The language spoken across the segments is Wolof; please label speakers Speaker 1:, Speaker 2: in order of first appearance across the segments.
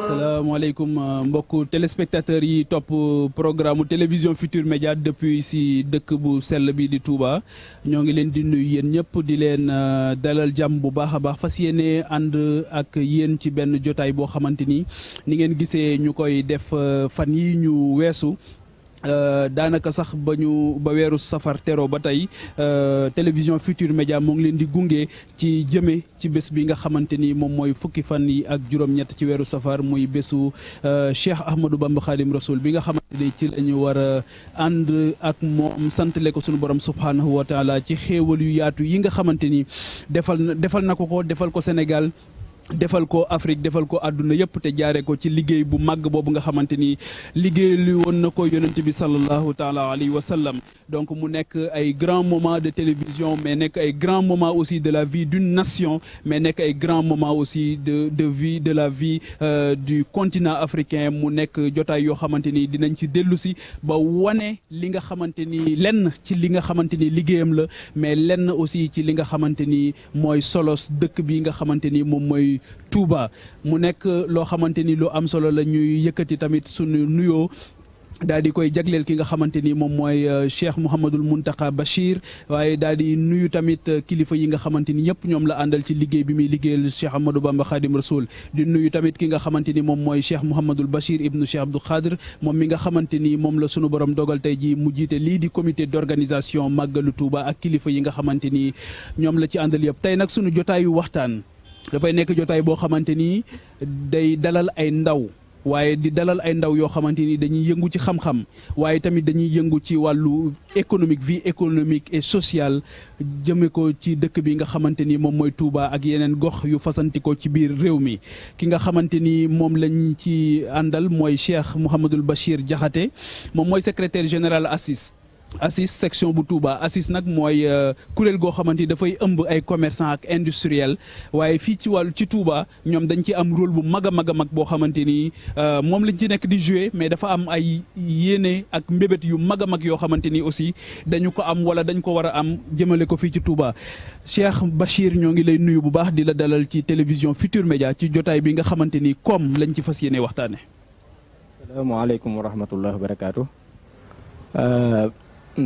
Speaker 1: salaamaaleykum mbokku téléspectateurs yi topp programme télévision Futur Média depuis si dëkk bu sell bi di Touba ñoo ngi leen di nuyu yéen ñëpp di leen dalal jàmm bu baax a baax fas yéene ànd ak yéen ci benn jotaay boo xamante ni ngeen gisee ñu koy def fan yi ñu weesu. daanaka sax ba weeru safar tero ba tey télévision Futur Média moo ngi leen di gunge ci jëme ci bés bi nga xamante ni moom mooy fukki fan yi ak juróom-ñett ci weeru safar muy bésu Cheikh Ahmadou Bamba Khadim Rasoul bi nga xamante ni ci la ñu war a ànd ak moom santale ko sunu borom subhanahu wa taala ci xéewal yu yaatu yi nga xamante ni defal na ko defal ko Sénégal. defal ko Afrique defal ko àdduna yëpp te jaare ko ci liggéey bu màgg boobu nga xamante ni liggéey li woon na ko yonent bi sallallahu taala alayhi wa sallam donc mu nekk ay grand moment de télévision mais nekk ay grand moment aussi de la vie d'une nation mais nekk ay grand moment aussi de la vie du continent africain mu nekk jotaay yoo xamante ni dinañ ci dellu si ba wane li nga xamante ni lenn ci li nga xamante ni liggéeyam la mais lenn aussi ci li nga xamante ni mooy solos dëkk bi nga xamante ni moom mooy Touba mu nekk loo xamante ni lu am solo la ñuy yëkkati tamit sunu nuyoo daal di koy jagleel ki nga xamante ni moom mooy Cheikh Mouhamadul Mountakha Bachir waaye daal di nuyu tamit kilifa yi nga xamante ni ñëpp ñoom la àndal ci liggéey bi muy liggéeyal Cheikh Ahmadou Bamba Khadim Rasoul di nuyu tamit ki nga xamante ni moom mooy Cheikh Mouhamadul Bachir ibnu Cheikh Abdou Khadr moom mi nga xamante ni moom la sunu borom dogal tey ji mu jiite lii di comité d'organisation màggalu Touba ak kilifa yi nga xamante ni ñoom la ci àndal yëpp tey nag sunu jotaayu waxtaan. dafay nekk jotaay boo xamante ni day dalal ay ndaw waaye di dalal ay ndaw yoo xamante ni dañuy yëngu ci xam-xam waaye tamit dañuy yëngu ci wàllu économique vie économique et sociale jëme ko ci dëkk bi nga xamante ni moom mooy Touba ak yeneen gox yu fasanti ko ci biir réew mi ki nga xamante ni moom lañ ci àndal mooy Cheikh Mouhamadul Bachir Diakhaté moom mooy secrétaire général ACIS section bu Touba ACIS nag mooy kuréel goo xamante ni dafay ëmb ay commerçant ak industriel waaye fii ci Touba ñoom dañ ci am rôle bu mag a mag a mag boo xamante ni moom lañ ci nekk di jouer mais dafa am ay yéene ak mbébét yu mag a mag yoo xamante ni aussi dañu ko am wala dañ ko war a am jëmale ko fii ci Touba. Cheikh Bachir ñoo ngi lay nuyu bu baax di la dalal ci télévision Futur Média ci jotaay bi nga xamante ni koom lañ ci fas yéene waxtaane.
Speaker 2: salaamaaleykum wa rahmatullah wa barakaatu.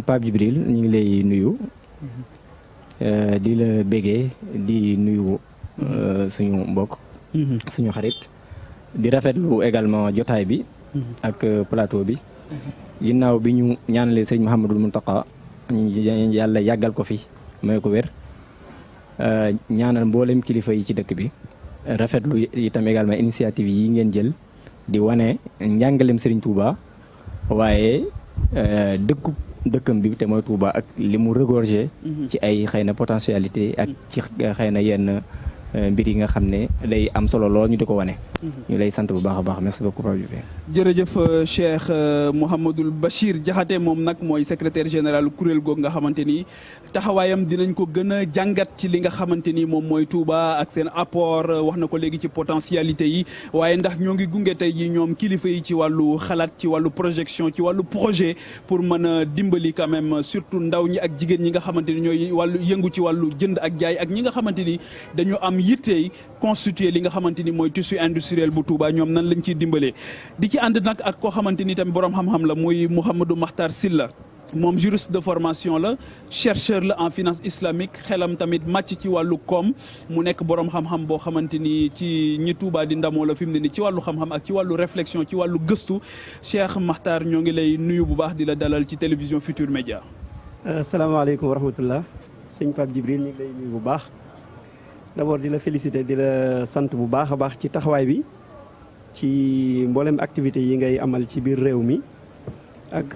Speaker 2: Pape Djibril ñu ngi lay nuyu di la bégee di nuyu suñu mbokk suñu xarit di rafetlu également jotaay bi ak plateau bi ginnaaw bi ñu ñaanalee sëriñ Mouhamadul Mountakha yàlla yàggal ko fi may ko wér ñaanal mboolem kilifa yi ci dëkk bi rafetlu itam également initiative yi ngeen jël di wane njàngalem sëriñ Touba waaye dëkkam bi te mooy Touba ak li mu regorgé ci ay xëy na potentialité ak ci xëy na yenn mbir yi nga xam ne day am solo lool ñu di ko wane. ñu lay sant bu baax a baax merci beaucoup.
Speaker 1: jërëjëf Cheikh Mouhamadul Bachir Diakhaté moom nag mooy secrétaire général kuréel googu nga xamante ni taxawaayam dinañ ko gën a jàngat ci li nga xamante ni moom mooy Touba ak seen apport wax na ko léegi ci potentialité yi waaye ndax ñoo ngi gunge tey ji ñoom kilifa yi ci wàllu xalaat ci wàllu projection ci wàllu projet pour mën a dimbali quand même surtout ndaw ñi ak jigéen ñi nga xamante ni ñooy wàllu yëngu ci wàllu jënd ak jaay ak ñi nga xamante ni dañu am yittey constituer li nga xamante ni mooy tissu industriel bu Touba ñoom nan lañ ciy dimbalee di ci ànd nag ak koo xamante ni tamit borom xam-xam la muy Mouhamadou Makhtar Sylla moom juriste de formation la chercheur la en finance islamique xelam tamit màcc ci wàllu koom mu nekk borom xam-xam boo xamante ni ci ñi Touba di ndamoo la fi mu ne ni ci wàllu xam-xam ak ci wàllu réflexion ci wàllu gëstu Cheikh Makhtar ñoo ngi lay nuyu bu baax di la dalal ci télévision Futur Média.
Speaker 3: asalaamaaleykum wa rahmatullah sëñ Pape Djibril ñu ngi lay nuyu bu baax d'abord di la féliciter di la sant bu baax a baax ci taxawaay bi ci mboolem activités yi ngay amal ci biir réew mi ak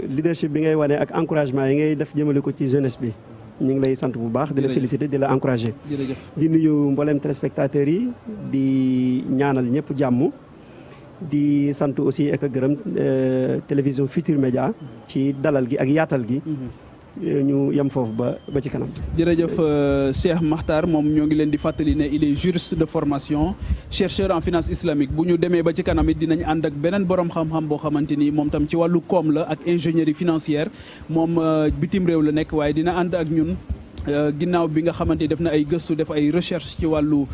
Speaker 3: leadership bi ngay wane ak encouragement yi ngay def jëmale ko ci jeunesse bi ñu ngi lay sant bu baax di la féliciter di la encourager di nuyu mboolem téléspectateurs yi di ñaanal ñëpp jàmm di sant aussi ak gërëm télévision Futur Média ci dalal gi ak yaatal gi ñu yem foofu ba ci kanam.
Speaker 1: jërëjëf Cheikh Makhtar moom ñoo ngi leen di fàttali ne il est juriste de formation chercheur en finance islamique bu ñu demee ba ci kanam it dinañ ànd ak beneen borom xam-xam boo xamante ni moom tam ci wàllu koom la ak ingénierie financière moom bitim réew la nekk waaye dina ànd ak ñun ginnaaw bi nga xamante ni def na ay gëstu def ay recherche ci wàllu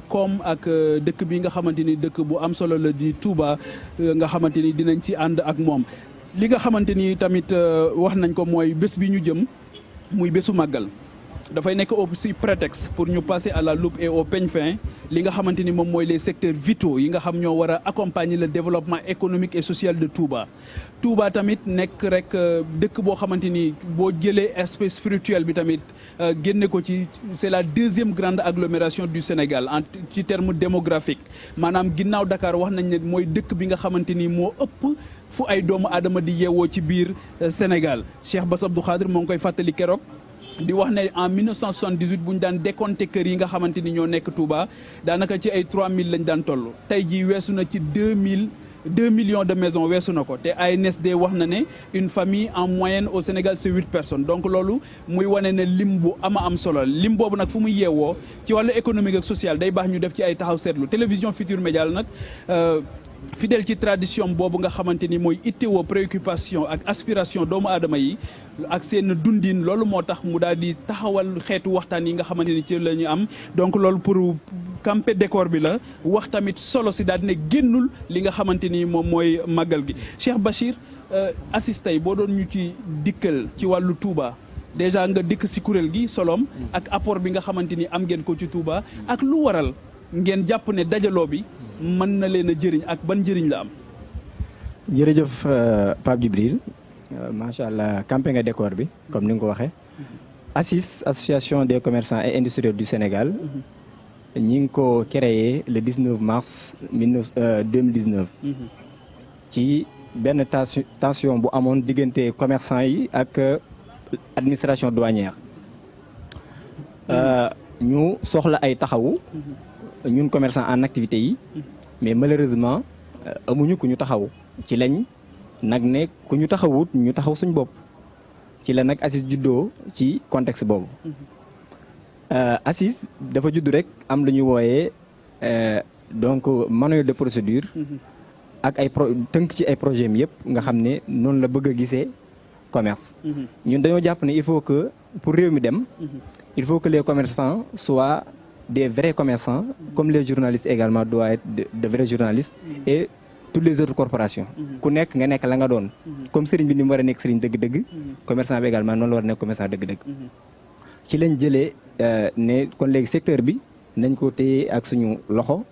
Speaker 1: koom ak dëkk bi nga xamante ni dëkk bu am solo la di Touba nga xamante ni dinañ ci ànd ak moom. li nga xamante ni tamit wax nañ ko mooy bés bi ñu jëm muy bésu màggal dafay nekk aussi prétexte pour ñu passer à la loupe et au peigne fin li nga xamante ni moom mooy les secteurs vitaux yi nga xam ñoo war a accompagner le développement économique et social de Touba. Touba tamit nekk rek dëkk boo xamante ni boo jëlee aspect spirituel bi tamit génne ko ci c'est la deuxième grande agglomération du Sénégal ci terme démographique maanaam ginnaaw Dakar wax nañ ne mooy dëkk bi nga xamante ni moo ëpp fu ay doomu aadama di yeewoo ci biir Sénégal. Cheikh Bass Abdou Khadre moo ngi koy fàttali keroog di wax ne en 1978 bu ñu daan décompter kër yi nga xamante ni ñoo nekk Touba daanaka ci ay 3000 lañ daan toll tey jii weesu na ci 2 millions de maisons weesu na ko te ANSD wax na ne une famille en moyenne au Sénégal c'est 8 personnes donc loolu muy wane ne lim bu am solo lim boobu nag fu muy yeewoo ci wàllu économique ak social day baax ñu def ci ay taxaw seetlu télévision Futurs Médias nag fidèle ci tradition boobu nga xamante ni mooy ittewoo préoccupation ak aspiration doomu aadama yi ak seen dundin loolu moo tax mu daal di taxawal xeetu waxtaan yi nga xamante ni ci la ñu am donc loolu pour camper décor bi la wax tamit solo si daal di ne génnul li nga xamante ni moom mooy màggal gi. Cheikh Bachir Assis tey boo doon ñu ci dikkal ci wàllu Touba déjà nga dikk si kuréel gi solom ak apport bi nga xamante ni am ngeen ko ci Touba ak lu waral ngeen jàpp ne dajaloo bi mën na leen a jëriñ ak ban njëriñ la am.
Speaker 2: jërëjëf Pape Djibril macha allah campé nga décor bi comme ni nga ko waxee. ACIS association des commerçants et industriels du Sénégal. ñi ngi ko créé le 19 mars 2019. ci benn tension bu amoon diggante commerçant yi ak administration douanière. ñu soxla ay taxawu. ñun commerçant en activité yi mais malheureusement amuñu ku ñu taxaw ci lañ nag ne ku ñu taxawut ñu taxaw suñ bopp ci la nag ACIS juddoo ci contexte boobu. ACIS dafa judd rek am lu ñu wooyee donc manuel de procédure ak ay tënk ci ay projet mi yëpp nga xam ne noonu la bëgg a gisee commerce. ñun dañoo jàpp ne il faut que pour réew mi dem il faut que les commerçants soient des vrais commerçants, comme les journalistes également doivent être de vrais journalistes et toutes les autres corporations. ku nekk nga nekk la nga doon. comme sëriñ bi ni mu war a nekk sëriñ dëgg-dëgg. commerçant bi également noonu la war a nekk commerçant dëgg-dëgg. ci lañ jëlee ne kon léegi secteur bi nañ ko téye ak suñu loxo.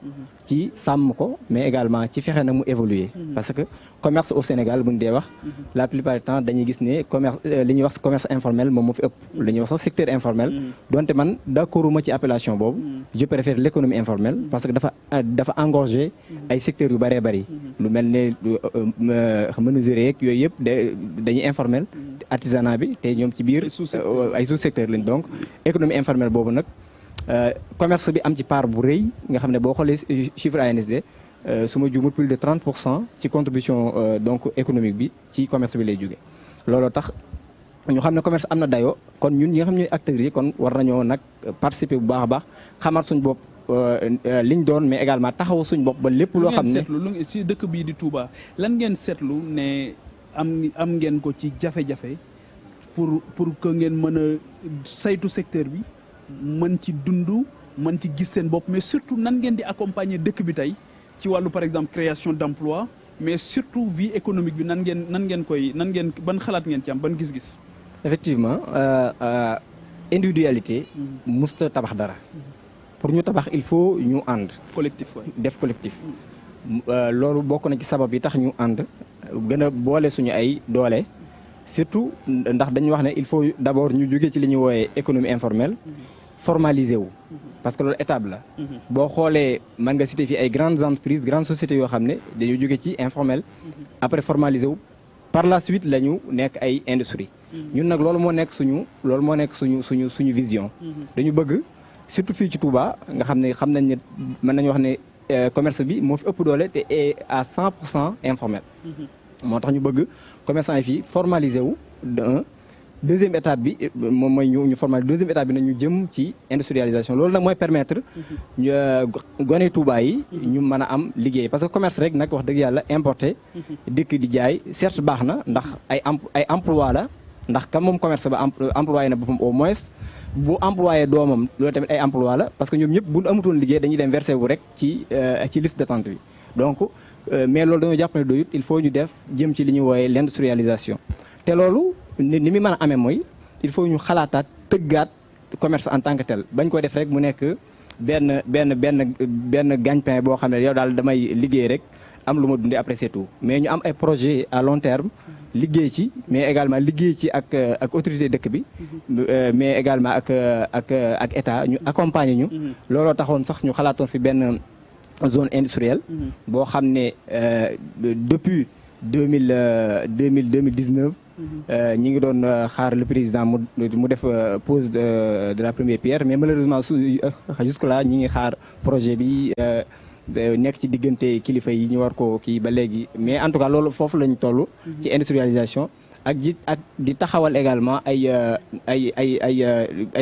Speaker 2: ci sàmm ko mais également ci fexe na mu évoluer. parce que commerce au Sénégal bu ñu dee wax. la plupart du temps dañuy gis ne commerce li ñuy wax commerce informel moom moo fi ëpp. li ñuy wax sax secteur informel. donte man d'accorduma ci appellation boobu. je préfère l'économie informelle parce que dafa engorger ay secteurs yu bëree bëri. lu mel ne menuiserie yeeg yooyu yëpp dañuy informel. artisanat bi te ñoom ci biir. ay sous-secteurs lañ donc économie informelle boobu nag. commerce bi am ci part bu rëy nga xam ne boo xoolee chiffre ANSD su ma juumul plus de 30% ci contribution donc économique bi ci commerce bi lay jóge looloo tax ñu xam ne commerce am na dayoo kon ñun ñi nga xam ñooy acteurs yi kon war nañoo nag participer bu baax a baax xamaat suñ bopp liñ doon mais également taxaw suñ bopp ba lépp loo xam ne
Speaker 1: seetlu si dëkk bii di Touba lan ngeen seetlu ne am ngeen ko ci jafe-jafe pour que ngeen mën a saytu secteur bi mën ci dund mën ci gis seen bopp mais surtout nan ngeen di accompagner dëkk bi tey ci wàllu par exemple création d'emploi mais surtout vie économique bi nan ngeen ban xalaat ngeen ci am ban gis-gis.
Speaker 2: effectivement individualité musta tabax dara pour ñu tabax il faut ñu ànd.
Speaker 1: collectif waay
Speaker 2: def collectif. loolu bokk na ci sabab yi tax ñu ànd gën a boole suñu ay doole. surtout ndax dañu wax ne il faut d'abord ñu jóge ci li ñuy wooyee économie informelle formaliser wu parce que loolu étape la boo xoolee mën nga citer fii ay grandes entreprises grandes sociétés yoo xam ne dañu jóge ci informel après formaliser wu par la suite la ñu nekk ay industrie ñun nag loolu moo nekk suñu vision dañu bëgg surtout fii ci Touba nga xam nañ ne mën nañu wax ne commerce bi moo fi ëpp doole te est à 100% informel moo tax ñu bëgg commerçant yi fii formalisé wu deuxième étape bi moom mooy ñu formaliser deuxième étape bi nag ñu jëm ci industrialisation loolu nag mooy permettre gone Touba yi ñu mën a am liggéey parce que commerce rek nag wax dëgg yàlla importé dëkk di jaay certes baax na ndax ay emploi la ndax kam moom commerce ba employé na boppam au moins bu employé doomam loolu tamit ay emploi la parce que ñoom ñëpp bu ñu amutoon liggéey dañuy dem verser wu rek ci liste d'attente bi donc mais loolu dañoo jàpp ne doyut il faut ñu def jëm ci li ñuy wooyee l'industrialisation te loolu ni muy mën a amee mooy il faut ñu xalaataat tëggaat commerce en tant que tel bañ ko def rek mu nekk benn gagne-pain boo xam ne yow daal damay liggéey rek am lu ma dundee après c'est tout mais ñu am ay projet à long terme liggéey ci mais également liggéey ci ak autorité dëkk bi mais également ak état ñu accompagner ñu looloo taxoon sax ñu xalaatoon fi benn zone industrielle boo xam ne depuis 2019 ñi ngi doon xaar le président mu def pose de la première pierre mais malheureusement jusque là ñi ngi xaar projet bi nekk ci diggante kilifa yi ñu war ko kii ba léegi mais en tout cas loolu foofu lañ toll ci industrialisation ak di taxawal également ay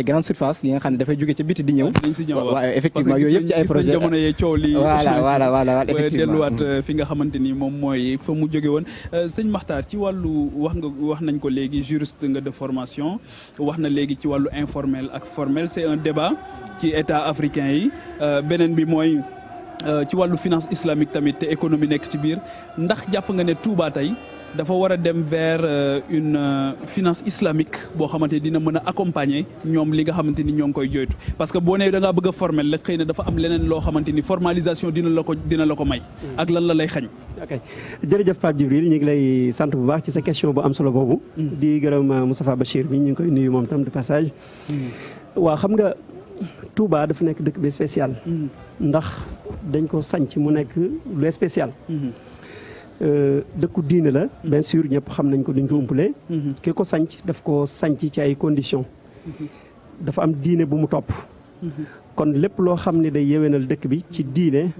Speaker 2: grandes surfaces yi nga xam ne dafay jóge ca biti di ñëw. waaw effectivement yooyu yëpp ci ay projet
Speaker 1: jamono yee coow li
Speaker 2: voilà effectivement
Speaker 1: delluwaat fi nga xamante ni moom mooy fa mu jóge woon sëñ Makhtar ci wàllu wax nañ ko léegi juriste nga de formation wax na léegi ci wàllu informel ak formel c'est un débat ci état africain yi beneen bi mooy ci wàllu finance islamique tamit te économie nekk ci biir ndax jàpp nga ne Touba tey dafa war a dem vers une finance islamique boo xamante ni dina mën a accompagner ñoom li nga xamante ni ñoo ngi koy joytu parce que boo nee da ngaa bëgg a formel la xëy na dafa am leneen loo xamante ni formalisation dina la ko may. ak lan la lay xañ.
Speaker 3: ok jërëjëf Pape Djibril ñu ngi lay sant bu baax ci sa question bu am solo boobu. di gërëm Moustapha Bachir bi ñu ngi koy nuyu moom tam de passage. waaw xam nga Touba dafa nekk dëkk bi spécial. ndax dañ ko sanc mu nekk lu spécial. dëkku diine la bien sûr ñëpp xam nañ ko duñ ko umpale ki ko sanc daf ko sanc ci ay conditions dafa am diine bu mu topp kon lépp loo xam ne day yéwénal dëkk bi ci diine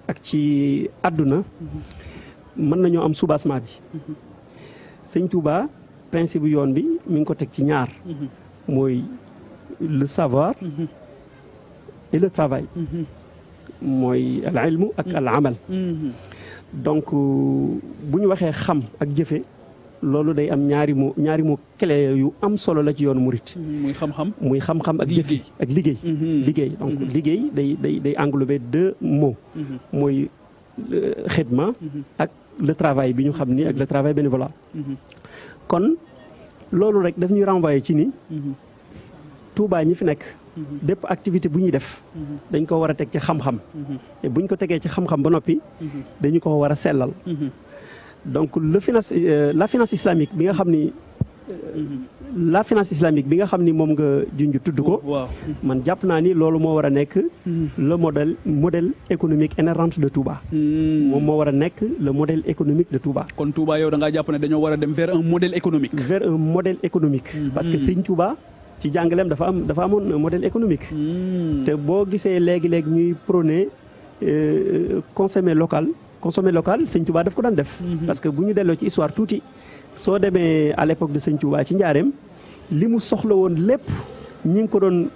Speaker 3: ak ci àdduna mën nañoo am soubassement bi sëñ Touba principe yoon bi mi ngi ko teg ci ñaar mooy le savoir et le travail mooy al ilmu ak al amal donc bu ñu waxee xam ak jëfe loolu day am ñaari moo clé yu am solo la ci yoonu murit muy xam-xam ak jëfe ak liggéey donc liggéey day englober deux mots mooy xidma ak le travail bi ñu xam ni ak le travail bénévolat kon loolu rek daf ñuy renvoyer ci ni Touba ñi fi nekk bépp activité bu ñuy def dañ ko war a teg ci xam-xam et buñ ko tegee ci xam-xam ba noppi dañu ko war a sellal donc la finance islamique bi nga xam ni moom nga junj tudd ko man jàpp naa ni loolu moo war a nekk le modèle économique inhérent de Touba moom moo war a nekk le modèle économique de Touba.
Speaker 1: kon Touba yow da ngaa jàpp ne dañoo war a dem vers un modèle économique parce que Sëñ Touba ci jàngaleem dafa amoon modèle économique te boo gisee léegi ñuy prôner consommer local Sëñ Touba daf ko daan def parce que bu ñu delloo ci histoire tuuti soo demee à l'époque de Sëñ Touba ci njaareem li mu soxla woon lépp ñi ngi ko doon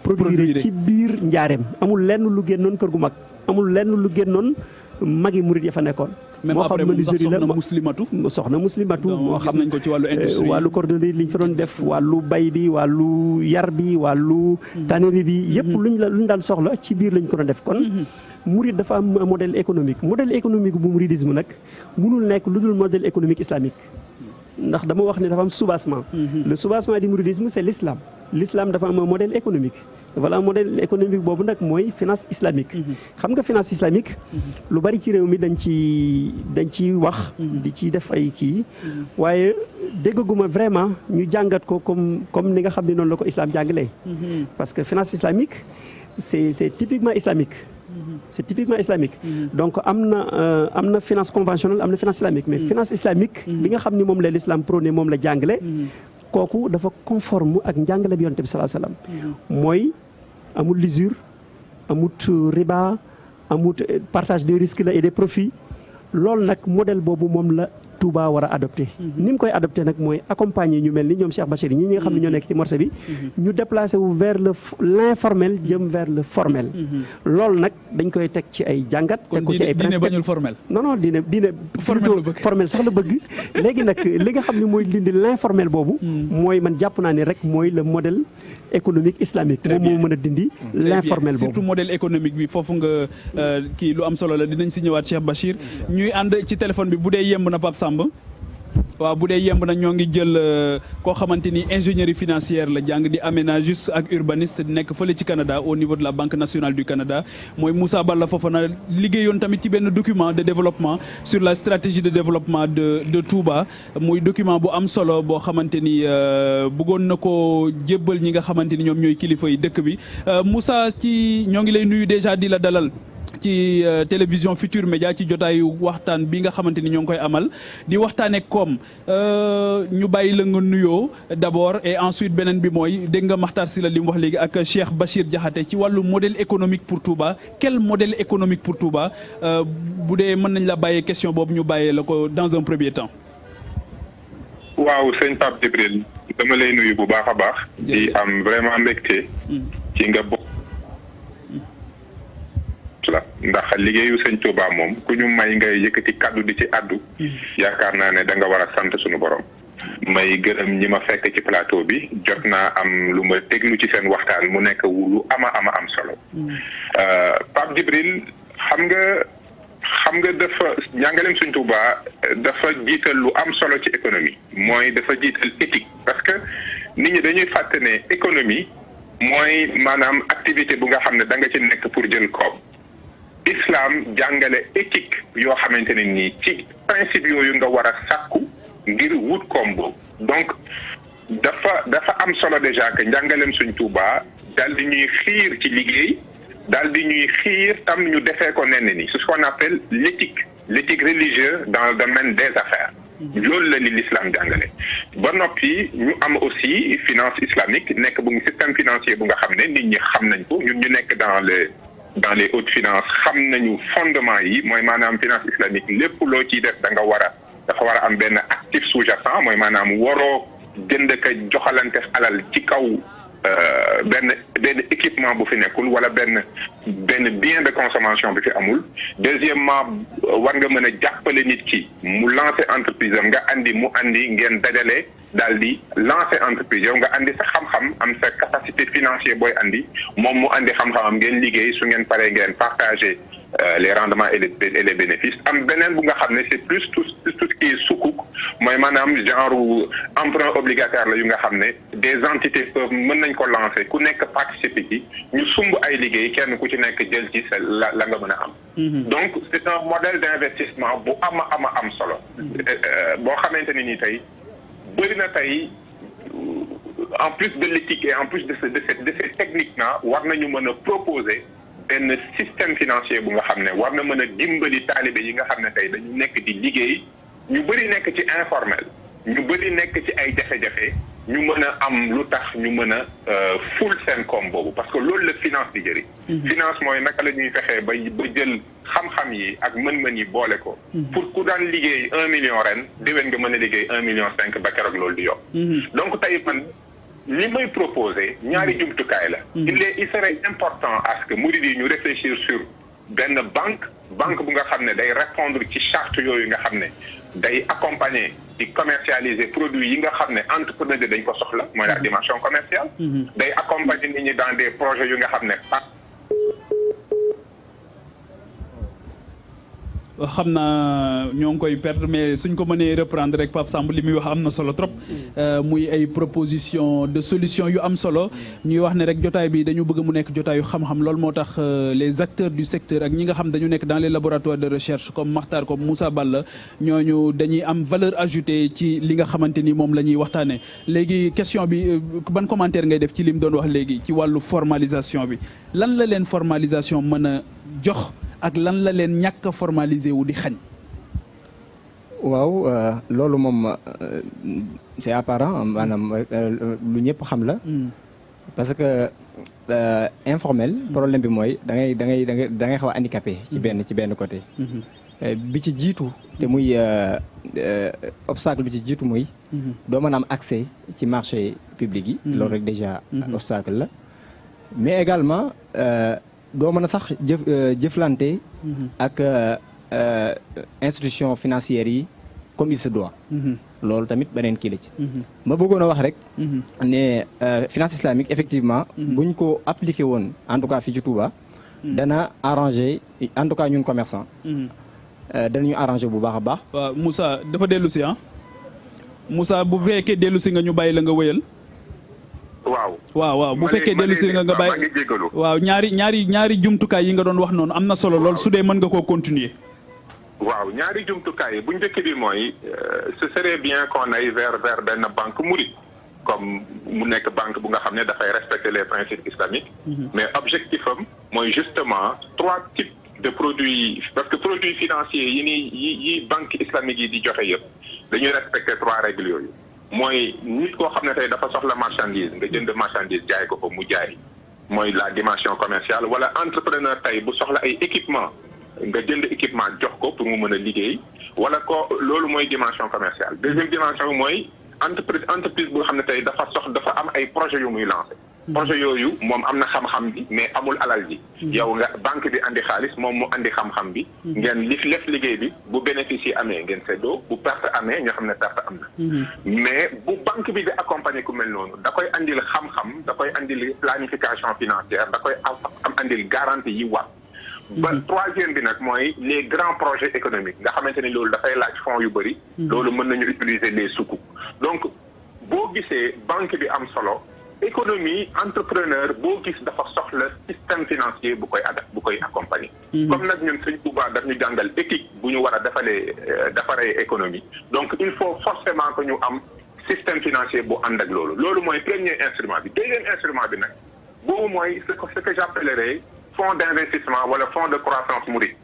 Speaker 1: produire ci biir njaareem amul lenn lu génnoon kër gu mag amul lenn lu génnoon magi murid ya fa nekkoon même après moom sax soxna muslimatu moo xam nañ ko ci wàllu industrie
Speaker 3: wàllu cordonnerie li ñu fa doon def wàllu bay bi wàllu yar bi wàllu tannerie bi yëpp luñ daan soxla ci biir lañ ko doon def kon murid dafa am modèle économique bu mouridisme nag mënul nekk lu dul modèle économique islamique ndax dama wax ne dafa am soubassement le soubassement du mouridisme c'est l'islam dafa am un modèle économique voilà modèle économique boobu nag mooy finance islamique xam nga finance islamique lu bari ci réew mi dañ ci wax di ci def ay kii waaye déggaguma vraiment ñu jàngat ko comme ni nga xam ne noonu la ko islam jàngalee parce que finance islamique c'est typiquement islamique donc am na finance conventionnelle am na finance islamique mais finance islamique bi nga xam ni moom la l'islam prôné moom la jàngale kooku dafa conforme ak njàngale bi yonent bi sallallahu alayhi wasallam mooy amul l'usure amut riba amut partage des risques la et des profits loolu nag modèle boobu moom la Touba war a adopté ni mu koy adopté nag mooy accompagner ñu mel ni ñoom Cheikh Bachir ñi nga xam ne ñoo nekk ci morcé bi ñu déplacé wu vers l'informel jëm vers le formel loolu nag dañ koy teg ci ay jàngat teg ko ci ay
Speaker 1: diine bañul formel
Speaker 3: non diine formel sax la bëgg léegi nag li nga xam ne mooy dindi l'informel boobu mooy man jàpp naa ni rek mooy le modèle économique islamique. moom moo mën a dindi l'informel boobu.
Speaker 1: surtout modèle économique bi foofu nga kii lu am solo la dinañ si ñëwaat Cheikh Bachir ñuy ànd ci téléphone bi bu dee yemb na Pape Samb. waaw bu dee yemb na ñoo ngi jël koo xamante ni ingénierie financière la jàng di aménagiste ak urbaniste nekk fële ci Canada au niveau de la Banque nationale du Canada mooy Moussa Balla Fofana liggéeyoon tamit ci benn document de développement sur la stratégie de développement de Touba muy document bu am solo boo xamante ni bëggoon na ko jébbal ñi nga xamante ni ñoom ñooy kilifa yi dëkk bi Moussa ci ñoo ngi lay nuyu déjà di la dalal. ci télévision Futur Média ci jotaayu waxtaan bi nga xamante ni ñoo ngi koy amal di waxtaanee koom ñu bàyyi la nga nuyoo d'abord et ensuite beneen bi mooy dégg nga Makhtar Sylla li mu wax léegi ak Cheikh Bachir Diakhaté ci wàllu modèle économique pour Touba quel modèle économique pour Touba bu dee mën nañ la bàyyee question boobu ñu bàyyee la ko dans un premier temps.
Speaker 4: waaw sëñ Pape Djibril dama lay nuyu bu baax a baax. di am vraiment mbégte. ci nga bokk. ndax liggéeyu sëñ Touba moom ku ñu may ngay yëkkati kaddu di ci addu yaakaar naa ne da nga war a sant suñu borom may gërëm ñi ma fekk ci plateau bi jot naa am lu ma déglu ci seen waxtaan mu nekk lu ama am solo Pape Djibril xam nga dafa njàngaleem sëñ Touba dafa jiital lu am solo ci économie mooy dafa jiital éthique parce que nit ñi dañuy fàtte ne économie mooy maanaam activité bu nga xam ne da nga ci nekk pour jël koom islam jàngale éthique yoo xamante ne nii ci principe yooyu nga war a sàkku ngir wut koom boobu donc dafa am solo déjà que njàngaleem suñ Tuuba daal di ñuy xiir ci liggéey daal di ñuy xiir tam ñu defee ko nenn ni c'est ce qu'on appelle l'éthique religieuse dans le domaine des affaires loolu la li l'islam jàngale ba noppi ñu am aussi finance islamique nekk bu système financier bu nga xam ne nit ñi xam nañ ko ñun ñu nekk dans les hautes finances xam nañu fondement yi mooy maanaam finance islamique lépp loo ciy def dafa war a am benn actif sous-jacent mooy maanaam waroo jënd ka joxalante alal ci kaw benn équipement bu fi nekkul wala benn bien de consommation bu fi amul deuxièmement war nga mën a jàppale nit ki mu lancer entreprise am nga mu andi ngeen dajale daal di lancer entreprise yow nga andi sa xam-xam am sa capacité financière booy andi moom mu andi xam-xamam ngeen liggéey su ngeen paree ngeen partager les rendements et les bénéfices am beneen bu nga xam ne c'est plus tout ce qui est sukuk mooy maanaam genre emprunt obligataire la yu nga xam ne des entités peuvent mën nañ ko lancer ku nekk participer ci ñu sumb ay liggéey kenn ku ci nekk jël ci la nga mën a am. donc c'est un modèle d'investissement bu am solo. boo xamante ne ni tey bëri na tey en plus de l'éthique et en plus de ces techniques na war nañu mën a proposer. benn système financier bu nga xam ne war na mën a dimbali taalibe yi nga xam ne tey dañu nekk di liggéey ñu bëri nekk ci informel ñu bëri nekk ci ay jafe-jafe ñu mën a am lu tax ñu mën a ful seen koom boobu parce que loolu la finance di jëriñ. finance mooy naka la ñuy fexee ba jël xam-xam yi ak mën-mën yi boole ko. pour ku daan liggéey 1 million ren déwén nga mën a liggéey 1,5 million ba keroog loolu di yokk. donc tey man. li may proposer ñaari jumtukaay la. il serait important à ce que murid yi ñu réfléchir sur benn banque bu nga xam ne day répondre ci charte yooyu nga xam ne day accompagner di commercialiser produits yi nga xam ne entrepreneur dañ ko soxla mooy la dimension commerciale. day accompagner nit ñi dans des projets yu nga xam ne
Speaker 1: xam naa ñoo ngi koy perdre mais suñ ko mënee reprendre rek Pape Samb li muy wax am na solo trop muy ay proposition de solution yu am solo ñuy wax ne rek jotaay bi dañu bëgg mu nekk jotaayu xam-xam loolu moo tax les acteurs du secteur ak ñi nga xam dañu nekk dans les laboratoires de recherche comme Makhtar comme Moussa Balla ñooñu dañuy am valeur ajoutée ci li nga xamante ni moom la ñuy waxtaanee léegi question bi ban commentaire ngay def ci li mu doon wax léegi ci wàllu formalisation bi lan la leen formalisation mën a jox ak lan la leen ñàkk a formalisé wu di xañ.
Speaker 2: waaw loolu moom c'est apparent maanaam lu ñëpp xam la. parce que informel problème bi mooy da ngay xaw a handicapé. ci benn côté. bi ci jiitu te muy obstacle bi ci jiitu muy. doo mën a am accès ci marché public yi. loolu rek déjà obstacle la mais également. doo mën a sax jëflante ak institutions financières yi comme il se doit loolu tamit beneen kii la ci. ma bëggoon a wax rek. ne finance islamique effectivement. buñ ko appliqué woon en tout cas fii ci Touba. dana arrangé en tout cas ñun commerçant. danañu arrangé bu baax a baax.
Speaker 1: waaw Moussa dafa dellu si Moussa bu fekkee dellu si nga ñu bàyyi la nga wëyal. waaw bu fekkee dellu si nga bàyyi waaw ñaari jumtukaay yi nga doon wax noonu am na solo lool su dee mën nga koo continuer.
Speaker 4: waaw ñaari jumtukaay bu njëkk bi mooy ce serait bien qu'on aille vers benn banque mouride comme mu nekk banque bu nga xam ne dafay respecter les principes islamiques. mais objectif am mooy justement 3 types de produits parce que produits financiers yi banque islamique yi di joxe yëpp dañuy respecter 3 règles yooyu. mooy nit koo xam ne tey dafa soxla marchandise nga jënd marchandise jaay ko fa mu jaay mooy la dimension commerciale wala entrepreneur tey bu soxla ay équipement nga jënd équipement jox ko pour mu mën a liggéey wala ko loolu mooy dimension commerciale. deuxième dimension bi mooy entreprise bu nga xam ne tey dafa am ay projets yu muy lancé. projet yooyu moom am na xam-xam bi mais amul alal ji. yow nga banque bi andi xaalis moom mu andi xam-xam bi. ngeen lef liggéey bi bu bénéfice yi amee ngeen seddoo bu perte amee ñoo xam ne perte am na. mais bu banque bi di accompagner ku mel noonu da koy andil xam-xam da koy andil planification financière da koy andil garantie yi war. ba troisième bi nag mooy les grands projets économiques nga xamante ni loolu dafay laaj fonds yu bëri. loolu mën nañu utiliser les sukuk donc boo gisee banque bi am solo. économie entrepreneur boo gis dafa soxla système financier bu koy accompagner. comme nag ñun Sëñ Touba daf ñu jàngal éthique bu ñu war a defaree économie donc il faut forcément que ñu am système financier bu ànd ak loolu mooy premier instrument bi. deuxième instrument bi nag boobu mooy ce que j'appellerais fonds d'investissement wala fonds de croissance mouride.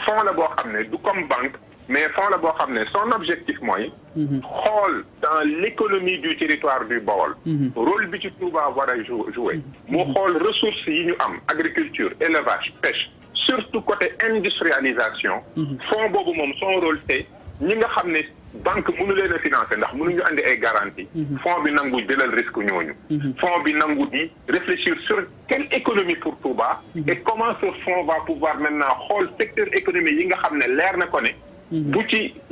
Speaker 4: fonds la boo xam ne du comme banque. mais fonds la boo xam ne son objectif mooy xool dans l'économie du territoire du Bawol rôle bi ci Touba war a jouer mu xool ressources yi ñu am agriculture élevage pêche surtout côté industrialisation fonds boobu moom son rôle c'est ñi nga xam ne banque mënu leen a financer ndax mënuñu andi ay garantie fonds bi nangu jëlal risque ñooñu fonds bi nangu di réfléchir sur quelle économie pour Touba et comment ce fonds va pouvoir maintenant xool secteur économique yi nga xam ne leer na ko ne bu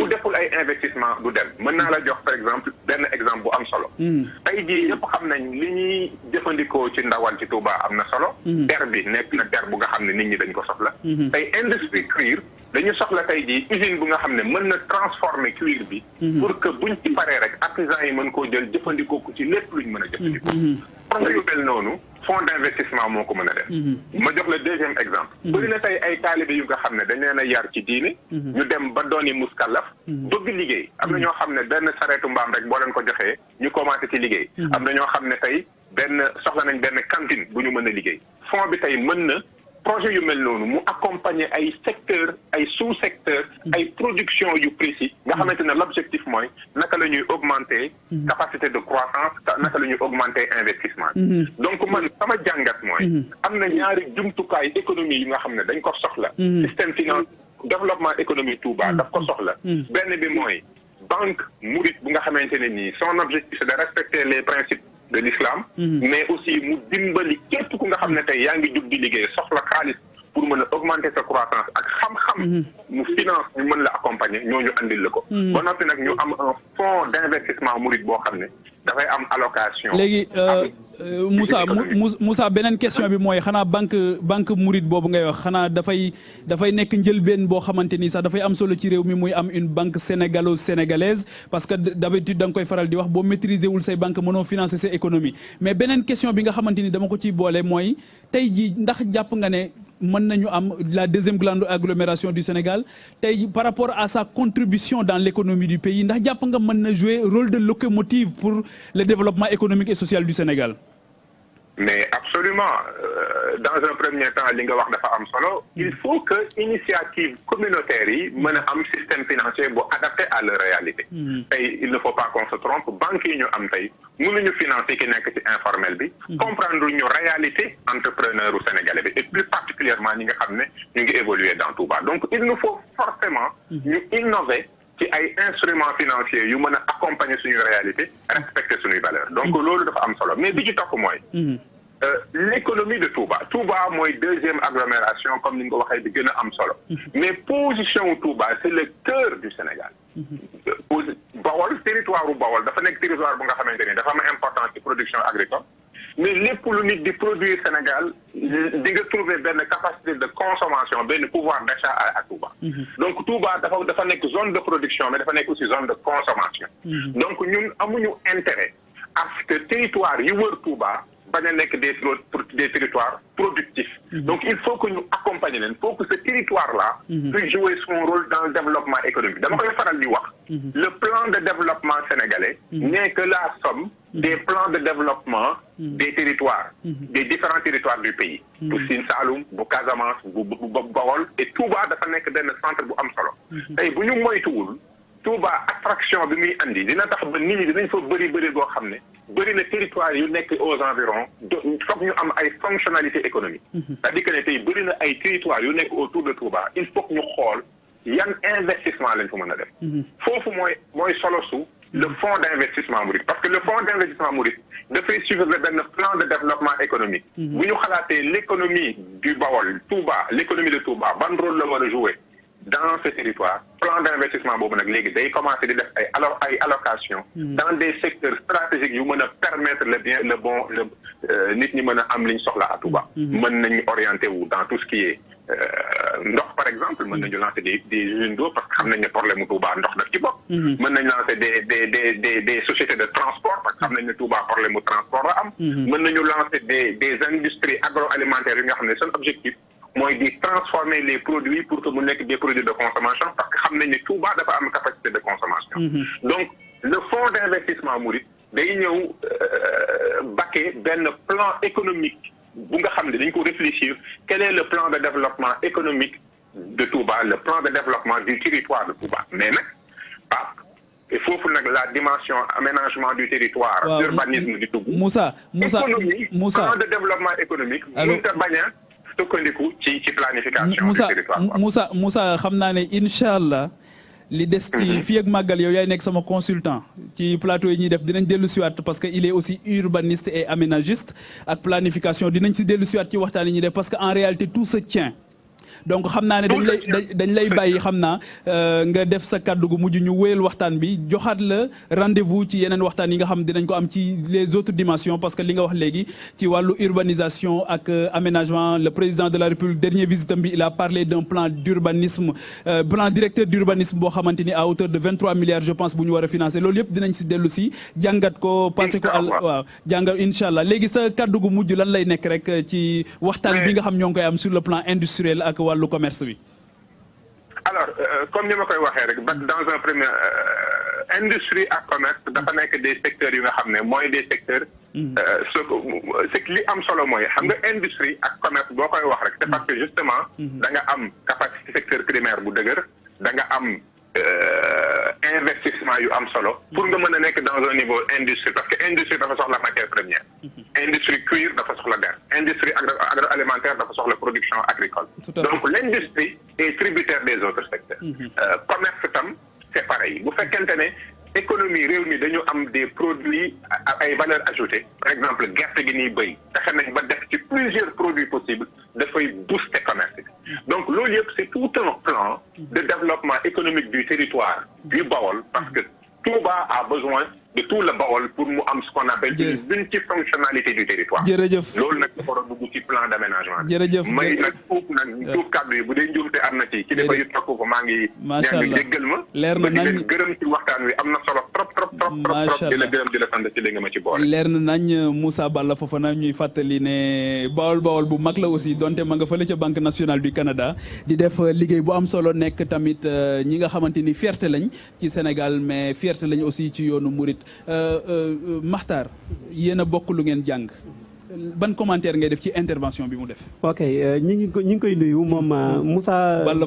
Speaker 4: deful ay investissement du dem mën naa la jox par exemple benn exemple bu am solo tey jii ñëpp xam nañ li ñuy jëfandikoo ci ndawal ci Touba am na solo der bi nekk na der bu nga xam ne nit ñi dañ ko soxla tey industrie cuir dañu soxla tey jii usine bu nga xam ne mën na transformer cuir bi pour que buñ ci paree rek artisans yi mën koo jël jëfandikoo ko ci lépp luñ mën a jëfandikoo projet yu mel noonu fonds d'investissement moo ko mën a def ma jox la deuxième exemple bëri na tey ay taalibe yu nga xam ne dañ leen a yar ci diine ñu dem ba dooni muskallaf bëgg liggéey am na ñoo xam ne benn sareetu mbaam rek boo leen ko joxee ñu commencé ci liggéey am na ñoo xam ne tey soxla nañ benn cantine bu ñu mën a liggéey fonds bi tey mën na projet yu mel noonu mu accompagner ay secteur ay sous-secteur ay production yu précis nga xamante ne l'objectif mooy naka la ñuy augmenter capacité de croissance naka la ñuy augmenter investissement donc man sama jàngat mooy am na ñaari jumtukaay économie yi nga xam ne dañ ko soxla système finance développement économique Touba daf ko soxla benn bi mooy banque mouride bu nga xamante ne nii son objectif c'est de respecter les principes de l'islam mais aussi mu dimbali képp ku nga xam ne tey yaa ngi jug di liggéey soxla xaalis pour mën a augmenter sa croissance ak xam-xam mu finance ñu mën la accompagner ñooñu andil la ko ba noppi nag ñu am un fonds d'investissement mouride boo xam ne dafay am allocation
Speaker 1: léegi Moussa beneen question bi mooy xanaa banque mouride boobu ngay wax xanaa dafay nekk njëlbeen boo xamante ni sax dafay am solo ci réew mi muy am une banque sénégalaise parce que d'habitude da nga koy faral di wax boo maîtriser wul say banque mënoo financer sa économie mais beneen question bi nga xamante ni dama ko ciy boole mooy tey jii ndax jàpp nga ne mën nañu am la deuxième grande agglomération du Sénégal tey par rapport à sa contribution dans l'économie du pays ndax jàpp nga mën na jouer rôle de locomotive pour le développement économique et social du Sénégal.
Speaker 4: mais absolument dans un premier temps li nga wax dafa am solo il faut que initiative communautaire yi mën a am système financier bu adapté à leur réalité tey il ne faut pas qu'on se trompe banques yi ñu am tey mënuñu financer ki nekk ci informel bi comprendre ñu réalité entrepreneur u sénégalais bi et plus particulièrement ñi nga xam ne ñu ngi évoluer dans Touba donc il nous faut forcément ñu innover ci ay instruments financiers yu mën a accompagner suñu réalité respecter suñuy valeurs donc loolu dafa am solo mais bi ci topp mooy l'économie de Touba mooy deuxième agglomération comme ni nga ko waxee di gën a am solo mais position Touba c'est le cœur du Sénégal. Bawol territoire bu Bawol dafa nekk territoire bu nga xamante ni dafa am importance ci production agricole mais lépp lu nit di produire Sénégal di nga trouver benn capacité de consommation benn pouvoir d'achat à Touba. Donc Touba dafa nekk zone de production mais dafa nekk aussi zone de consommation. Donc ñun amuñu intérêt à ce que territoire yi wër Touba bañ a nekk des territoires productifs. Donc il faut que ñu accompagner leen, il faut que ce territoire-là puisse jouer son rôle dans le développement économique. Dama koy faral di wax. Le plan de développement sénégalais n'est que la somme des plans de développement des territoires, des différents territoires du pays. Bu Sine Saloum, bu Casamance, bu Bawol et Touba dafa nekk benn centre bu am solo. Tey bu ñu moytuwul Touba attraction bi muy andi dina tax ba nit ñi dinañ fa bëri boo xam ne bëri na territoire yu nekk aux environs foog ñu am ay fonctionnalités économiques. C'est-à-dire que ne tey bëri na ay territoires yu nekk autour de Touba il faut que ñu xool yan investissement lañ fa mën a def. Foofu mooy solo su le fonds d'investissement mouride parce que le fonds d'investissement mouride dafay suivre benn plan de développement économique. Bu ñu xalaatee l'économie du Bawol Touba l'économie de Touba ban rôle la war a jouer dans ce territoire plan d'investissement boobu nag léegi day commencer di def ay allocation dans des secteurs stratégiques yu mën a permettre nit ñi mën a am liñ soxla à Touba. Mën nañu orienter wu dans tout ce qui est ndox par exemple mën nañu lancer des usines d'eau parce que xam nañ ne problème mu Touba ndox daf ci bopp. Mën nañu lancer des sociétés de transport parce que xam nañ ne Touba problème mu transport la am. Mën nañu lancer des industries agroalimentaires yi nga xam ne seen objectif mooy di transformer les produits pour que mu nekk des produits de consommation parce que xam nañ ne Touba dafa am capacité de consommation. Donc le fonds d'investissement mouride day ñëw baquer benn plan économique bu nga xam ne dañ ko réfléchir quel est le plan de développement économique de Touba le plan de développement du territoire de Touba mais nag et foofu nag la dimension aménagement du territoire. Urbanisme di dugg.
Speaker 1: Moussa
Speaker 4: économie plan de développement économique. mënut a bañ a sukkandiku ci planification.
Speaker 1: Moussa xam naa ne incha allah li des ci fii ak màggal yow yaay nekk sama consultant ci plateau yi ñuy def dinañ dellu siwaat parce que il est aussi urbaniste et aménagiste ak planification dinañ si dellu siwaat ci waxtaan yi ñuy def parce que en réalité tout se tient. Donc xam naa ne dañ lay bàyyi xam naa nga def sa kàddu gu mujj ñu wéyal waxtaan bi joxaat la rendez-vous ci yeneen waxtaan yi nga xam dinañ ko am ci les autres dimensions parce que li nga wax léegi ci wàllu urbanisation ak aménagement le président de la République dernier visitam bi il a parlé d'un plan d'urbanisme plan directeur d'urbanisme boo xamante ni à hauteur de 23 milliards je pense bu ñu war a financer loolu yëpp dinañ si dellu si jàngat ko passé ko waaw jàngat incha allah léegi sa kàddu gu mujj lan lay nekk rek ci waxtaan bi nga xam ñoo ngi koy am sur le plan industriel ak wàllu commerce bi.
Speaker 4: Alors comme ni ma koy waxee rek dans un premier industrie ak commerce dafa nekk des secteurs yu nga xam ne mooy des secteurs. c'est que li am solo mooy xam nga industrie ak commerce boo koy wax rek c'est parce que justement da nga am capacité secteur primaire bu dëgër da nga am investissement yu am solo pour nga mën a nekk dans un niveau industrie parce que industrie dafa soxla matière première. Industrie cuir dafa soxla der industrie agroalimentaire dafa soxla production agricole. Donc l'industrie est tributaire des autres secteurs. Commerce tam c'est pareil bu fekkente ne économie réew mi dañu am des produits ay valeurs ajoutées par exemple gerte gi nii béy fexe nañ ba def ci plusieurs produits possibles dafay booster commerce bi donc loolu yëpp c'est tout un plan de développement économique du territoire du Bawol parce que Touba a besoin de tout le Bawol pour mu am ce qu'on appelle une multifonctionnalité du territoire.
Speaker 1: jërëjëf
Speaker 4: loolu nag dafa war a dugg ci plan d'aménagement bi.
Speaker 1: jërëjëf
Speaker 4: may nag foofu nag tuuf kàddu yi bu dee njuumte am na ci kilifa yu toog ko maa ngi.
Speaker 1: macha allah
Speaker 4: déggal ma.
Speaker 1: leer na nañ
Speaker 4: leen gërëm ci waxtaan wi am na solo trop.
Speaker 1: macha allah
Speaker 4: di la gërëm di la sant ci li nga ma ci boole.
Speaker 1: leer na nañ Moussa Balla Fofana ñuy fàttali ne Bawol bu mag la aussi donte ma nga fële ca Banque nationale du Canada di def liggéey bu am solo nekk tamit ñi nga xamante ni fierté lañ ci Sénégal mais fierté lañ aussi ci yoonu Mouride. Makhtar yéen a bokk lu ngeen jàng ban commentaire ngay def ci intervention bi mu def.
Speaker 3: ok ñi ngi koy nuyu moom Moussa Balla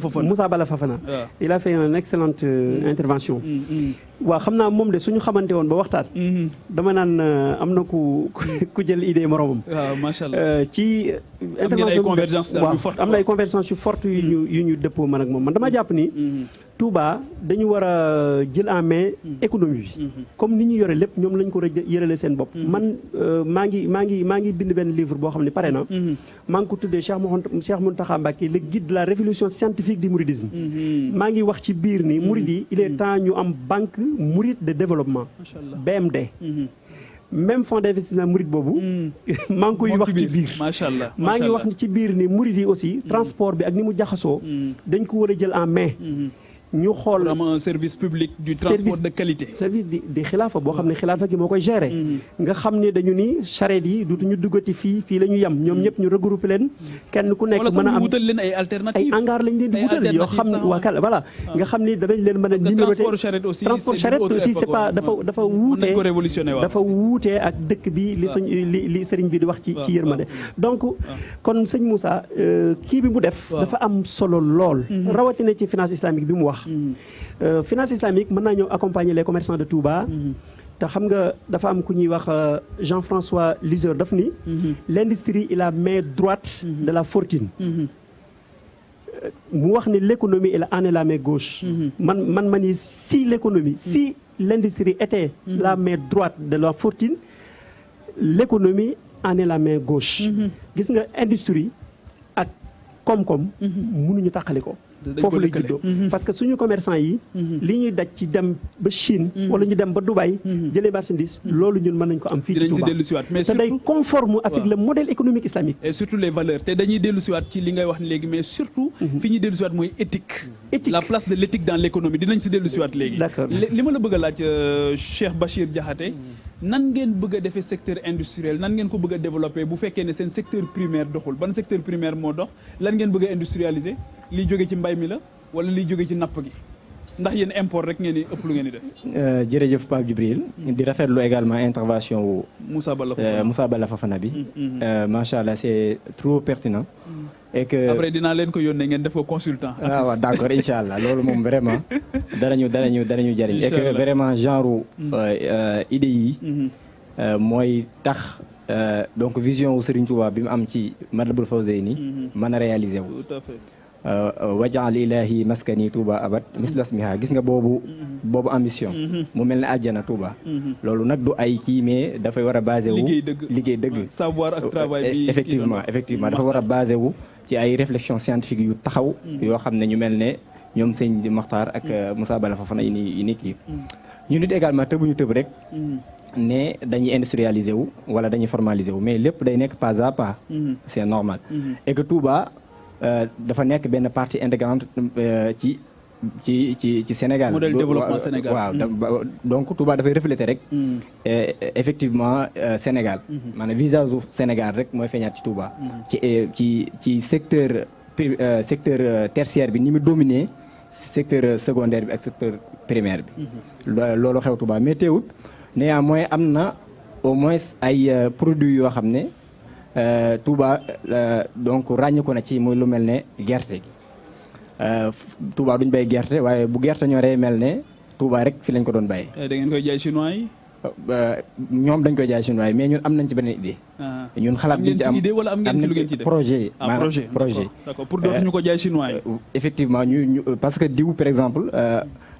Speaker 3: Fofana. Il a fait une excellente intervention. waaw xam naa moom de suñu xamante woon ba waxtaan. dama naan am na ku jël idée moromam.
Speaker 1: waaw macha allah
Speaker 3: ci intervention
Speaker 1: am na ay convergence yu forte
Speaker 3: yu ñu dëppoo man ak moom man dama jàpp ni. Touba dañu war a jël en main économie bi comme ni ñu yore lépp ñoom lañ ko yërale seen bopp man maa ngi bind benn livre boo xam ne pare na maa ngi ko tuddee Cheikh Mountakha Mbacké le guide de la révolution scientifique du mouridisme maa ngi wax ci biir ni murid yi il est temps ñu am banque mouride de développement BMD même fonds d'investissement murid boobu maa ngi koy wax ci biir
Speaker 1: macha allah
Speaker 3: maa ngi wax ci biir ni murid yi aussi transport bi ak ni mu jaxasoo dañ ko war a jël en main ñu xool
Speaker 1: vraiment un service public du transport de qualité.
Speaker 3: service di xilaafa boo xam ne xilaafa gi moo koy gérer. nga xam ne dañu ni charrette yi dutuñu duggati fii la ñu yem ñoom ñëpp ñu regroupé leen. kenn ku nekk mën a am
Speaker 1: wutal leen ay alternatives
Speaker 3: ay hangar lañ leen di wutal yoo xam ne waa kala voilà nga xam ni danañ leen mën a numéroté transport charrette aussi c'est pas dafa wuutee dafa wuutee ak dëkk bi li sëriñ bi di wax ci yërmande donc kon sëñ Moussa kii bi mu def dafa am solo lool rawatina ci finance islamique bi mu wax finance islamique mën naa ñëw accompagner les commerçants de Touba te xam nga dafa am ku ñuy wax Jean-François Liseur daf ni l'industrie est la main droite de la fortune mu wax ni l'économie en est la main gauche man ni si l'économie si l'industrie était la main droite de la fortune l'économie en est la main gauche gis nga industrie ak koom-koom mënuñu tàqali ko foofu lay juddoo parce que suñu commerçant yi li ñuy daj ci dem ba Chine wala ñu dem ba Dubaï jëlee marchandise loolu ñun mën nañ ko am fii ci Touba te day conforme avec le modèle économique islamique
Speaker 1: et surtout les valeurs te dañuy dellu siwaat ci li ngay wax léegi mais surtout fi ñuy dellu siwaat mooy éthique la place de l'éthique dans l'économie dinañ si dellu siwaat léegi li ma la bëgg a laaj Cheikh Bachir Diakhaté nan ngeen bëgg a defee secteur industriel nan ngeen ko bëgg a développer bu fekkee ne seen secteur primaire doxul ban secteur primaire moo dox lan ngeen bëgg a industrialiser liy jóge ci mbay mi la wala liy jóge ci napp gi ndax yéen import rek ngeen di ëpp lu ngeen di def.
Speaker 2: jërëjëf Pape Djibril di rafetlu également intervention wu Moussa Balla Fafana bi macha allah c'est trop pertinent. et que
Speaker 1: après dinaa leen ko yónnee ngeen def ko consultant.
Speaker 2: waaw d'accord incha allah loolu moom vraiment danañu jariñ et que vraiment genre idée yi mooy tax donc vision wu Serigne Touba bi mu am ci Matlabul Fawzayni mën a réaliser wu.
Speaker 1: tout à fait.
Speaker 2: wajaal ilahi maskani Touba abad mislasmiha gis nga boobu ambition mu mel ne aljana Touba loolu nag du ay kii mais dafay war a basé wu liggéey dëgg
Speaker 1: savoir ak travail bi
Speaker 2: effectivement dafa war a basé wu ci ay réflexion scientifique yu taxaw yoo xam ne ñu mel ne ñoom sëñ Makhtar ak Moussa Bala Fafana yi ni kii ñu nit également tëbuñu tëb rek ne dañuy industrialiser wu wala dañuy formaliser wu mais lépp day nekk pas à pas c'est normal et que Touba dafa nekk benn partie intégrante ci Sénégal.
Speaker 1: modèle développement Sénégal
Speaker 2: waaw donc Touba dafay refléter rek. effectivement Sénégal. maanaam visage u Sénégal rek mooy feeñaat ci Touba. ci secteur tertiaire bi ni mu dominé secteur secondaire bi ak secteur primaire bi. loolu xew Touba mais teewut néanmoins am na au moins ay produits yoo xam ne. Touba donc ràññeeku na ci muy lu mel ne gerte gi Touba duñ bay gerte waaye bu gerte ñoree mel ne Touba rek fi lañ ko doon bay.
Speaker 1: da ngeen koy jaay chinois yi.
Speaker 2: ñoom dañ koy jaay chinois yi mais ñun am nañ ci beneen idée. ñun xalaat
Speaker 1: ngeen ci idée wala am ngeen ci lu ngeen ci def
Speaker 2: projet.
Speaker 1: projet d'accord pour dootuñu ko jaay chinois yi.
Speaker 2: effectivement ñu parce que diw par exemple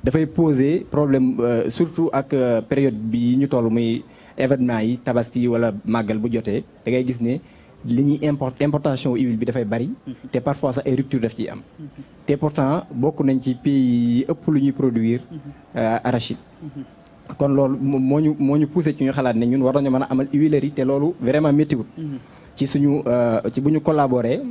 Speaker 2: dafay poser problème surtout ak période bi ñu toll muy. événement yi tabaski wala màggal bu jotee da ngay gis ne li ñuy importation huile bi dafay bari te parfois sax ay rupture daf ciy am te pourtant bokk nañ ci pays yi ëpp lu ñuy produire arachide kon loolu moo ñu poussé ci ñu xalaat ne ñun war nañu mën a amal huilerie te loolu vraiment méttiwut ci ci bu ñu collaborer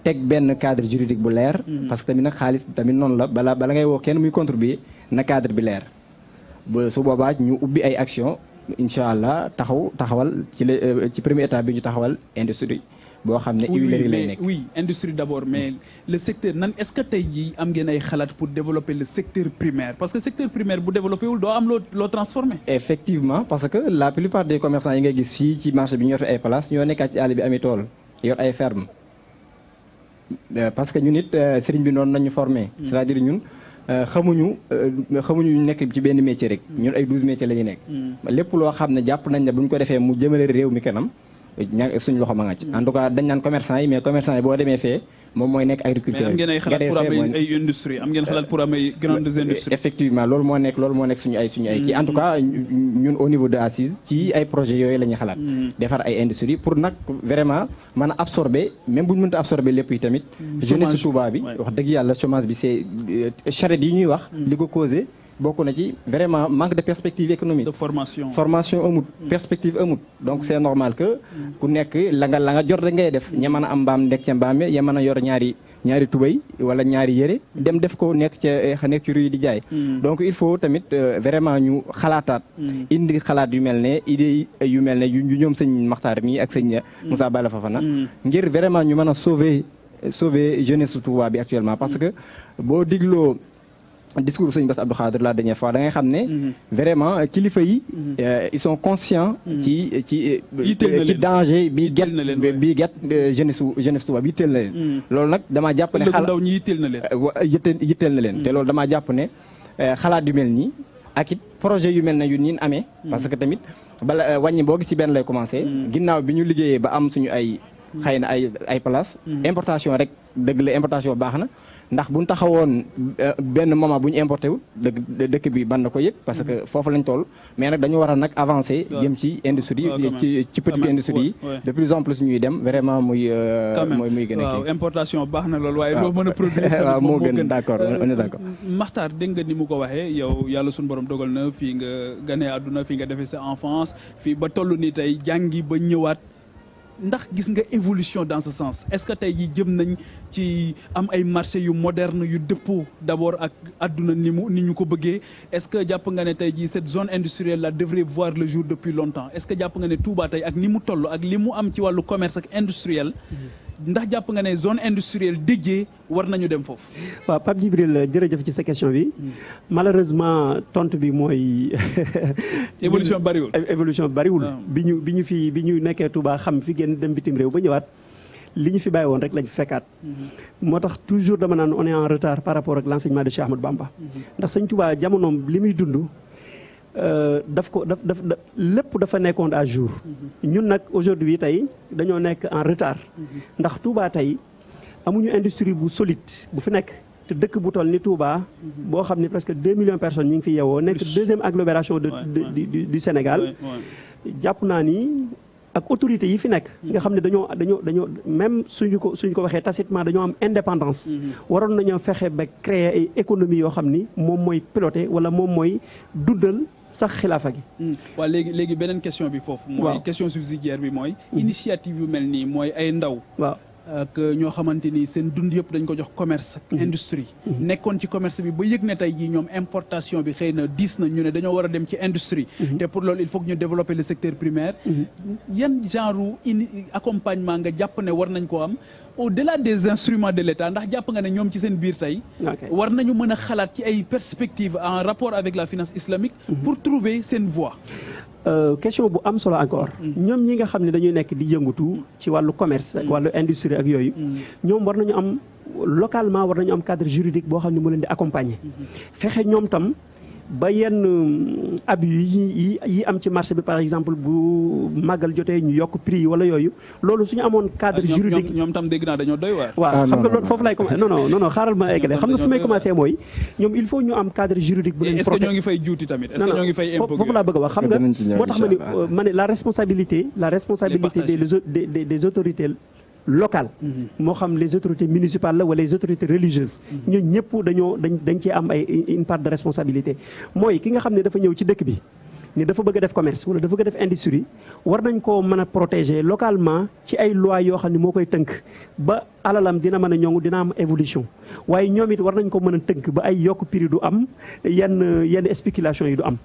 Speaker 2: teg benn cadre juridique bu leer parce que tamit nag xaalis tamit noonu la bala ngay woo kenn muy contribuer na cadre bi leer ba su boobaa ñu ubbi ay action incha allah taxawal ci première étape bi ñu taxawal industrie boo xam ne huilerie lay nekk.
Speaker 1: oui industrie d'abord mais le secteur nan est-ce que tey jii am ngeen ay xalaat pour développer le secteur primaire parce que secteur primaire bu développé wul doo am loo transformé.
Speaker 2: effectivement parce que la plupart des commerçants yi nga gis fii ci marché bi ñu yor ay place ñoo nekkaat ci àll bi ami tool yor ay ferme parce que ñun it sëriñ bi noonu nañu formé. c'est-à-dire ñun. xamuñu nekk ci benn métier rek ñun ay 12 métiers la ñu nekk lépp loo xam ne jàpp nañ ne bu ñu ko defee mu jëmale réew mi kanam suñu loxo ma nga ci en tout cas dañ naan commerçant yi mais commerçant yi boo demee fee moom mooy nekk agriculteur.
Speaker 1: mais am ngeen ay xalaat pour am ay industrie am ngeen xalaat pour am ay grandes industries.
Speaker 2: effectivement loolu moo nekk suñu ay kii en tout cas ñun au niveau de assise ci ay projets yooyu la ñuy xalaat. defar ay industrie pour nag vraiment mën a absorber même bu ñu mënta absorber lépp yi tamit. jeunesse Touba bi wax dëgg yàlla chômage bi c'est charrette yi ñuy wax. li ko causé bokk na ci vraiment manque de perspective économique.
Speaker 1: de
Speaker 2: formation amut perspective amut donc c'est normal que ku nekk la nga jot rek ngay def ña mën a am mbaam nekk ca mbaam ya mën a yor ñaari tubéy wala ñaari yére dem def ko nekk ci rue yi di jaay. donc il faut tamit vraiment ñu xalaataat. indi xalaat yu mel ne idée yu mel ne yu ñoom sëñ Makhtar mi ak sëñ Moussa Bala Fafana. ngir vraiment ñu mën a sauver jeunesse Touba bi actuellement parce que boo digloo discours sëñ Bass Abdou Khadre la dernière fois da ngay xam ne vraiment kilifa yi ils sont conscients ci danger bi get jeunesse Touba bi yitteel na leen loolu nag damaa jàpp ne
Speaker 1: ndaw ñi
Speaker 2: yitteel na leen te loolu damaa jàpp ne xalaat yu mel nii ak it projet yu mel ne yu niin amee parce que tamit bala wàññi boo gis ci benn lay commencé ginnaaw bi ñu liggéeyee ba am suñu ay xëy na ay place importation rek dëgg la importation baax na ndax bu ñu taxawoon benn moment bu ñu importé wu dëkk bi ban na ko yëg parce que foofu lañ toll mais nag dañu war a nag avancer jëm ci industrie ci petite industrie yi de plus en plus ñuy dem vraiment muy gën a
Speaker 1: waaw importation baax na loolu waaye loo mën a produire
Speaker 2: waaw moo gën d'accord on est d'accord
Speaker 1: Makhtar dégg nga ni mu ko waxee yow yàlla suñu borom dogal na fii nga ganee àdduna fii nga defee sa enfance fii ba toll ni tey jàngi ba ñëwaat ndax gis nga évolution dans ce sens est-ce que tey jii jëm nañ ci am ay marché yu moderne yu dëppoo d'abord ak àdduna ni ñu ko bëggee est-ce que jàpp nga ne tey jii cette zone industrielle là devrait voir le jour depuis longtemps est-ce que jàpp nga ne Touba tey ak ni mu toll ak li mu am ci wàllu commerce ak industriel ndax jàpp nga ne zone industrielle dédiée war nañu dem foofu.
Speaker 3: waaw Pape Djibril jërëjëf ci sa question bi malheureusement tontu bi mooy.
Speaker 1: évolution bariwul.
Speaker 3: bi ñu nekkee Touba xam fi génn dem bitim réew ba ñëwaat li ñu fi bàyyi woon rek lañ fekkaat. moo tax toujours dama naan on est en retard par rapport ak l'enseignement de Cheikh Ahmadou Bamba. ndax Sëñ Touba jamonoom li muy dund. lépp dafa nekkoon à jour ñun nag aujourd'hui tey dañoo nekk en retard ndax Touba tey amuñu industrie bu solide bu fi nekk te dëkk bu toll ni Touba boo xam ne presque 2 millions de personnes ñu ngi fi yeewoo nekk deuxième agglomération du Sénégal jàpp naa ni ak autorités yi fi nekk nga xam ne dañoo même suñu ko waxee tacitement dañoo am indépendance waroon nañoo fexe ba créer ay économie yoo xam ni moom mooy piloter wala moom mooy dundal sax xilaafa gi.
Speaker 1: waaw léegi beneen question bi foofu. mooy question subsidiaire bi mooy. initiative yu mel nii mooy ay ndaw. waaw ak ñoo xamante ni seen dund yëpp dañ ko jox commerce ak industrie. nekkoon ci commerce bi ba yëg ne tey jii ñoom importation bi xëy na diis na ñu ne dañoo war a dem ci industrie. te pour loolu il faut que ñu développer le secteur primaire. yan genre accompagnement nga jàpp ne war nañ ko am. au-delà des instruments de l'État ndax jàpp nga ne ñoom ci seen biir tey war nañu mën a xalaat ci ay perspectives en rapport avec la finance islamique pour trouver seen voie.
Speaker 3: Question bu am solo encore ñoom ñi nga xam ne dañuy nekk di yëngatu ci wàllu commerce ak wàllu industrie ak yooyu ñoom war nañu am localement war nañu am cadre juridique boo xam ne mu leen di accompagner fexe ñoom tam ba yenn abus yi am ci marché bi par exemple bu màggal jotee ñu yokk prix yi wala yooyu loolu suñu amoon cadre juridique
Speaker 1: ñoom tam dégg naa dañoo doy waar.
Speaker 3: waaw xam nga loolu foofu lay commencé non xaaral ma eggale xam nga fi may commencé mooy ñoom il faut ñu am cadre juridique bu leen
Speaker 1: est-ce que ñoo ngi fay juuti tamit est-ce que ñoo ngi fay impôt
Speaker 3: foofu laa bëgg a wax xam nga moo tax ma ne la responsabilité des autorités local moo xam les autorités municipales la wala les autorités religieuses ñun ñëpp dañ cee am ay une part de responsabilité mooy ki nga xam ne dafa ñëw ci dëkk bi ni dafa bëgg a def commerce wala dafa bëgg a def industrie war nañ koo mën a protéger localement ci ay lois yoo xam ne moo koy tënk ba alalam dina mën a ñoŋu dina am évolution waaye ñoom it war nañ ko mën a tënk ba ay yokk prix du am yenn spéculation yi du am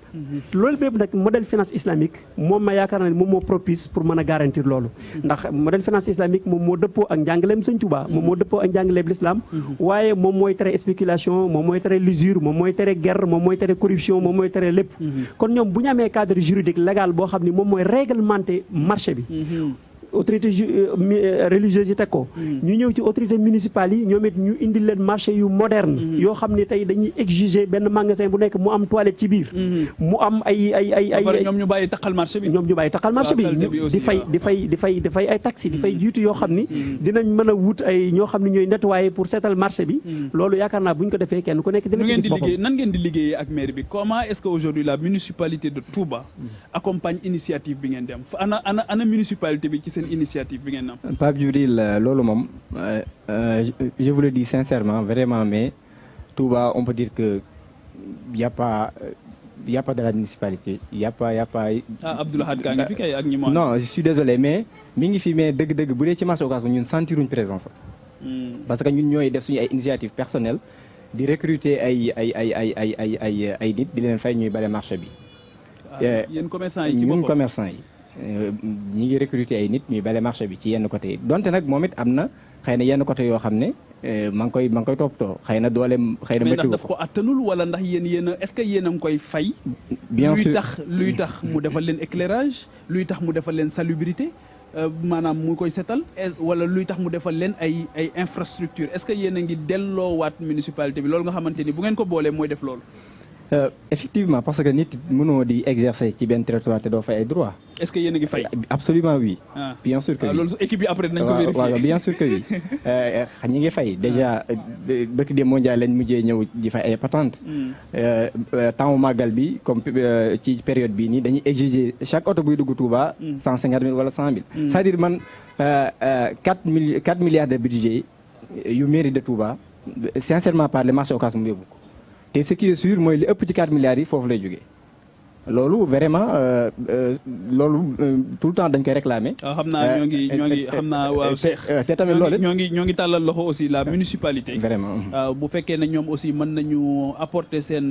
Speaker 3: loolu bépp nag modèle finance islamique moom ma yaakaar na ne moom moo propice pour mën a garantir loolu ndax modèle finance islamique moom moo dëppoo ak njàngaleem Sëñ Tuubaa moom moo dëppoo ak njàngaleem l'islam waaye moom mooy tere spéculation moom mooy tere l'usure moom mooy tere guerre moom mooy tere corruption moom mooy tere lépp kon ñoom bu ñu amee cadre juridique légal boo xam ne moom mooy réglementer marché bi autorité religieuse yi teg ko. ñu ñëw ci autorité municipale yi ñoom it ñu indi leen marché yu moderne. yoo xam ne tey dañuy exiger benn magasin bu nekk mu am toilette ci biir. mu am ay
Speaker 1: ñoom ñu bàyyi taxal marché bi.
Speaker 3: ñoom ñu bàyyi taxal marché bi di fay ay taxi di fay jiitu yoo xam ni. dinañ mën a wut ay ñoo xam ne ñooy nettoyer pour seetal marché bi. loolu yaakaar naa bu ñu ko defee kenn ku nekk dina ci gis boppam.
Speaker 1: nan ngeen di liggéeyee ak maire bi comment est-ce que aujourd'hui la municipalité de Touba accompagne initiative bi ngeen di am ana municipalité bi ci seen initiative bi ngeen am.
Speaker 2: Pape Djibril loolu moom je vous le dis sincèrement vraiment mais Touba on peut dire que y a pas de la municipalité y a pas.
Speaker 1: Abdoul Ahad kaa ngi fi kay ak ñi
Speaker 2: non je suis désolé mais mi ngi fi mais dëgg-dëgg bu dee ci marché Ocass ñun sentiruñ présence parce que ñun ñooy def suñu ay initiative personnelle di recruter ay nit di leen fay ñuy bale marché bi.
Speaker 1: yéen commerçant yi ci boppam
Speaker 2: ñun commerçant yi. ñi ngi recruter ay nit ñuy bale marché bi ci yenn côté yi donte nag moom it am na xëy na yenn côté yoo xam ne maa ngi koy toppatoo xëy na dooleem xëy na.
Speaker 1: mais ndax daf ko attanul wala ndax yéen est-ce que yéen a ngi koy fay.
Speaker 2: bien sûr
Speaker 1: luy tax mu defal leen éclairage luy tax mu defal leen salubrité. maanaam mu koy setal wala luy tax mu defal leen ay infrastructure est-ce que yéen a ngi delloowaat municipalité bi loolu nga xamante ni bu ngeen ko boolee mooy def loolu.
Speaker 2: Effectivement parce que nit mënoo di exercer ci benn territoire te doo fay ay droit.
Speaker 1: est-ce que yéen a ngi fay.
Speaker 2: Absolument oui. Bien sûr que oui.
Speaker 1: loolu équipe bi après dinañ ko vérifier.
Speaker 2: waaw bien sûr que oui ñi ngi fay déjà bëkk de mondial lañ mujjee ñëw di fay ay patente. temps màggal bi comme ci période bii nii dañuy exiger chaque oto buy dugg Touba. 150 000 wala 100 000. c'est-à-dire man 4 milliards de budget yu mairie de Touba sincèrement parler marché Ocass mu yóbbu ko. te ce qui est sûr mooy li ëpp ci 4 milliards yi foofu lay jógee loolu vraiment loolu tout le temps dañ koy réclamer.
Speaker 1: xam naa ñoo ngi xam naa waaw Cheikh.
Speaker 2: te tamit loolu
Speaker 1: ñoo ngi tàllal loxo aussi la municipalité.
Speaker 2: vraiment
Speaker 1: bu fekkee ne ñoom aussi mën nañu apporter seen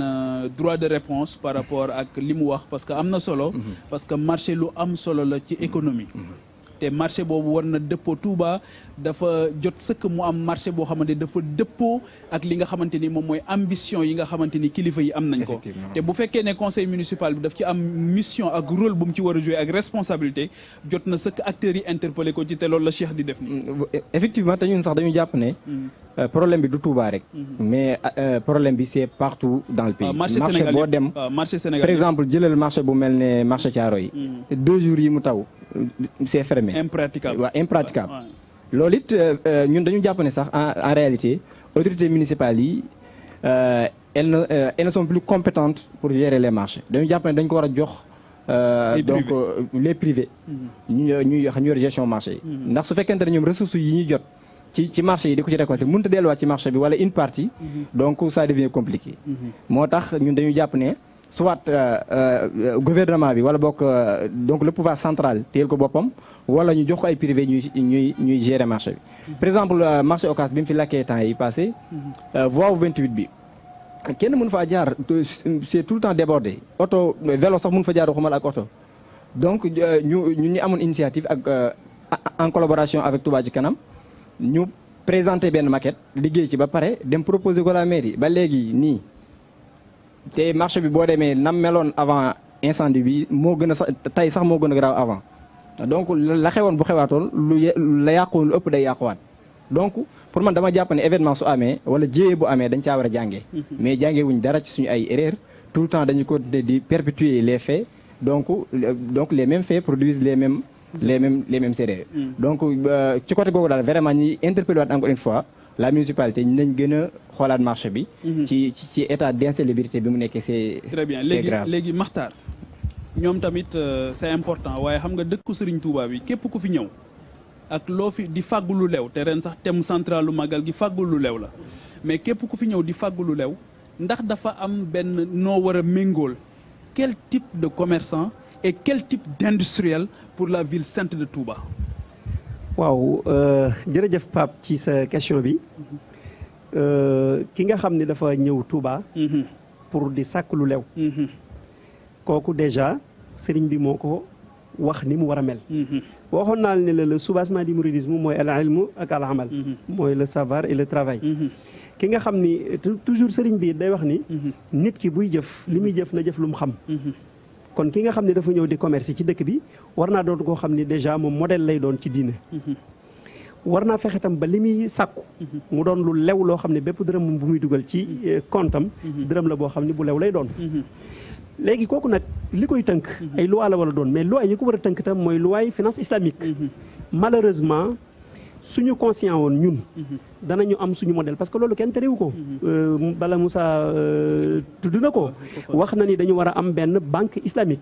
Speaker 1: droit de réponse par rapport ak li mu wax parce que am na solo. parce que marché lu am solo la ci économie. te marché boobu war na dëppoo Touba dafa jot sëkk mu am marché boo xamante ni dafa dëppoo ak li nga xamante ni moom mooy ambition yi nga xamante ni kilifa yi am nañ ko. te bu fekkee ne conseil municipal bi daf ci am mission ak rôle bu mu ci war a jouer ak responsabilité jot na sëkk acteurs yi interpellé ko ci te loolu la Cheikh di def nii.
Speaker 2: effectivement te ñun sax dañu jàpp ne. problème bi du Touba rek. mais problème bi c'est partout dans le pays.
Speaker 1: marché
Speaker 2: boo dem
Speaker 1: marché Sénégal
Speaker 2: par exemple jëlal marché bu mel ne marché Thiaroye yi. 2 jours yi mu taw c'est fermé.
Speaker 1: impraticable
Speaker 2: waaw impraticable. loolu it ñun dañu jàpp ne sax en réalité autorités municipales yi elles ne sont plus compétentes pour gérer les marchés dañu jàpp ne dañu ko war a jox. donc les privés. ñu yor gestion marché yi. ndax su fekkente ne ñoom ressources yi ñuy jot. ci marché yi di ko ci récolter mënut a delluwaat ci marché bi wala une partie. donc ça devient compliqué. moo tax ñun dañu jàpp ne soit gouvernement bi wala bokk donc le pouvoir central téyel ko boppam wala ñu jox ko ay privé ñuy gérer marché bi. par exemple marché Ocass bi mu fi lakkee temps yi passé. voie 28 bi kenn mënu faa jaar c'est tout le temps débordé oto vélo sax mënu fa jaar waxumal ak oto donc ñu amoon initiative ak en collaboration avec Touba ci kanam. ñu présenté benn maquette liggéey ci ba pare dem proposer ko la mairie ba léegi nii te marché bi boo demee nam meloon avant incendie bi moo gën a sax tey sax moo gën a garaaw avant donc la xewoon bu xewaatoon la yàquwoon lu ëpp day yàquwaat donc pour man dama jàpp ne événement su amee wala jéyee bu amee dañ caa war a jàngee mais jàngee wuñ dara ci suñu ay erreur tout le temps dañu continuer di perpétuer les faits donc les mêmes faits produisent les mêmes erreurs. donc ci côté googu daal vraiment ñi interpellé waat encore une fois la municipalité ñu nañ gën a xoolaat marché bi. ci état d'insalubrité bi mu nekkee c'est
Speaker 1: très bien
Speaker 2: grave.
Speaker 1: léegi Makhtar ñoom tamit c'est important waaye xam nga dëkku Serigne Touba bi képp ku fi ñëw ak loo fi di fàggu lu lew te ren sax thème central lu màggal gi fàggu lu lew la mais képp ku fi ñëw di fàggu lu lew ndax dafa am benn noo war a méngool quel type de commerçant et quel type d'industriel pour la ville sainte de Touba.
Speaker 3: waaw jërëjëf Pape ci sa question bi ki nga xam ne dafa ñëw Touba. pour di sàkk lu lew. kooku déjà sëriñ bi moo ko wax ni mu war a mel. waxoon naa ne le soubassement du mouridisme mooy al ilmu ak al amal. mooy le savoir et le travail. ki nga xam ni toujours sëriñ bi day wax ni. nit ki buy jëf li muy jëf na jëf lu mu xam. kon ki nga xam ne dafa ñëw di commerce ci dëkk bi war naa doon koo xam ne déjà moom modèle lay doon ci diine. war naa fexe tam ba li muy sàkku mu doon lu lew loo xam ne bépp dërëm bu muy dugal ci compte am dërëm la boo xam ne bu lew lay doon. léegi kooku nag li koy tënk ay loi la wala doon mais loi yi ko war a tënk tam mooy loi finance islamique. malheureusement suñu conscient woon ñun danañu am suñu modèle parce que loolu kenn terewu ko. Bala Moussa tudd na ko wax na ni dañu war a am benn banque islamique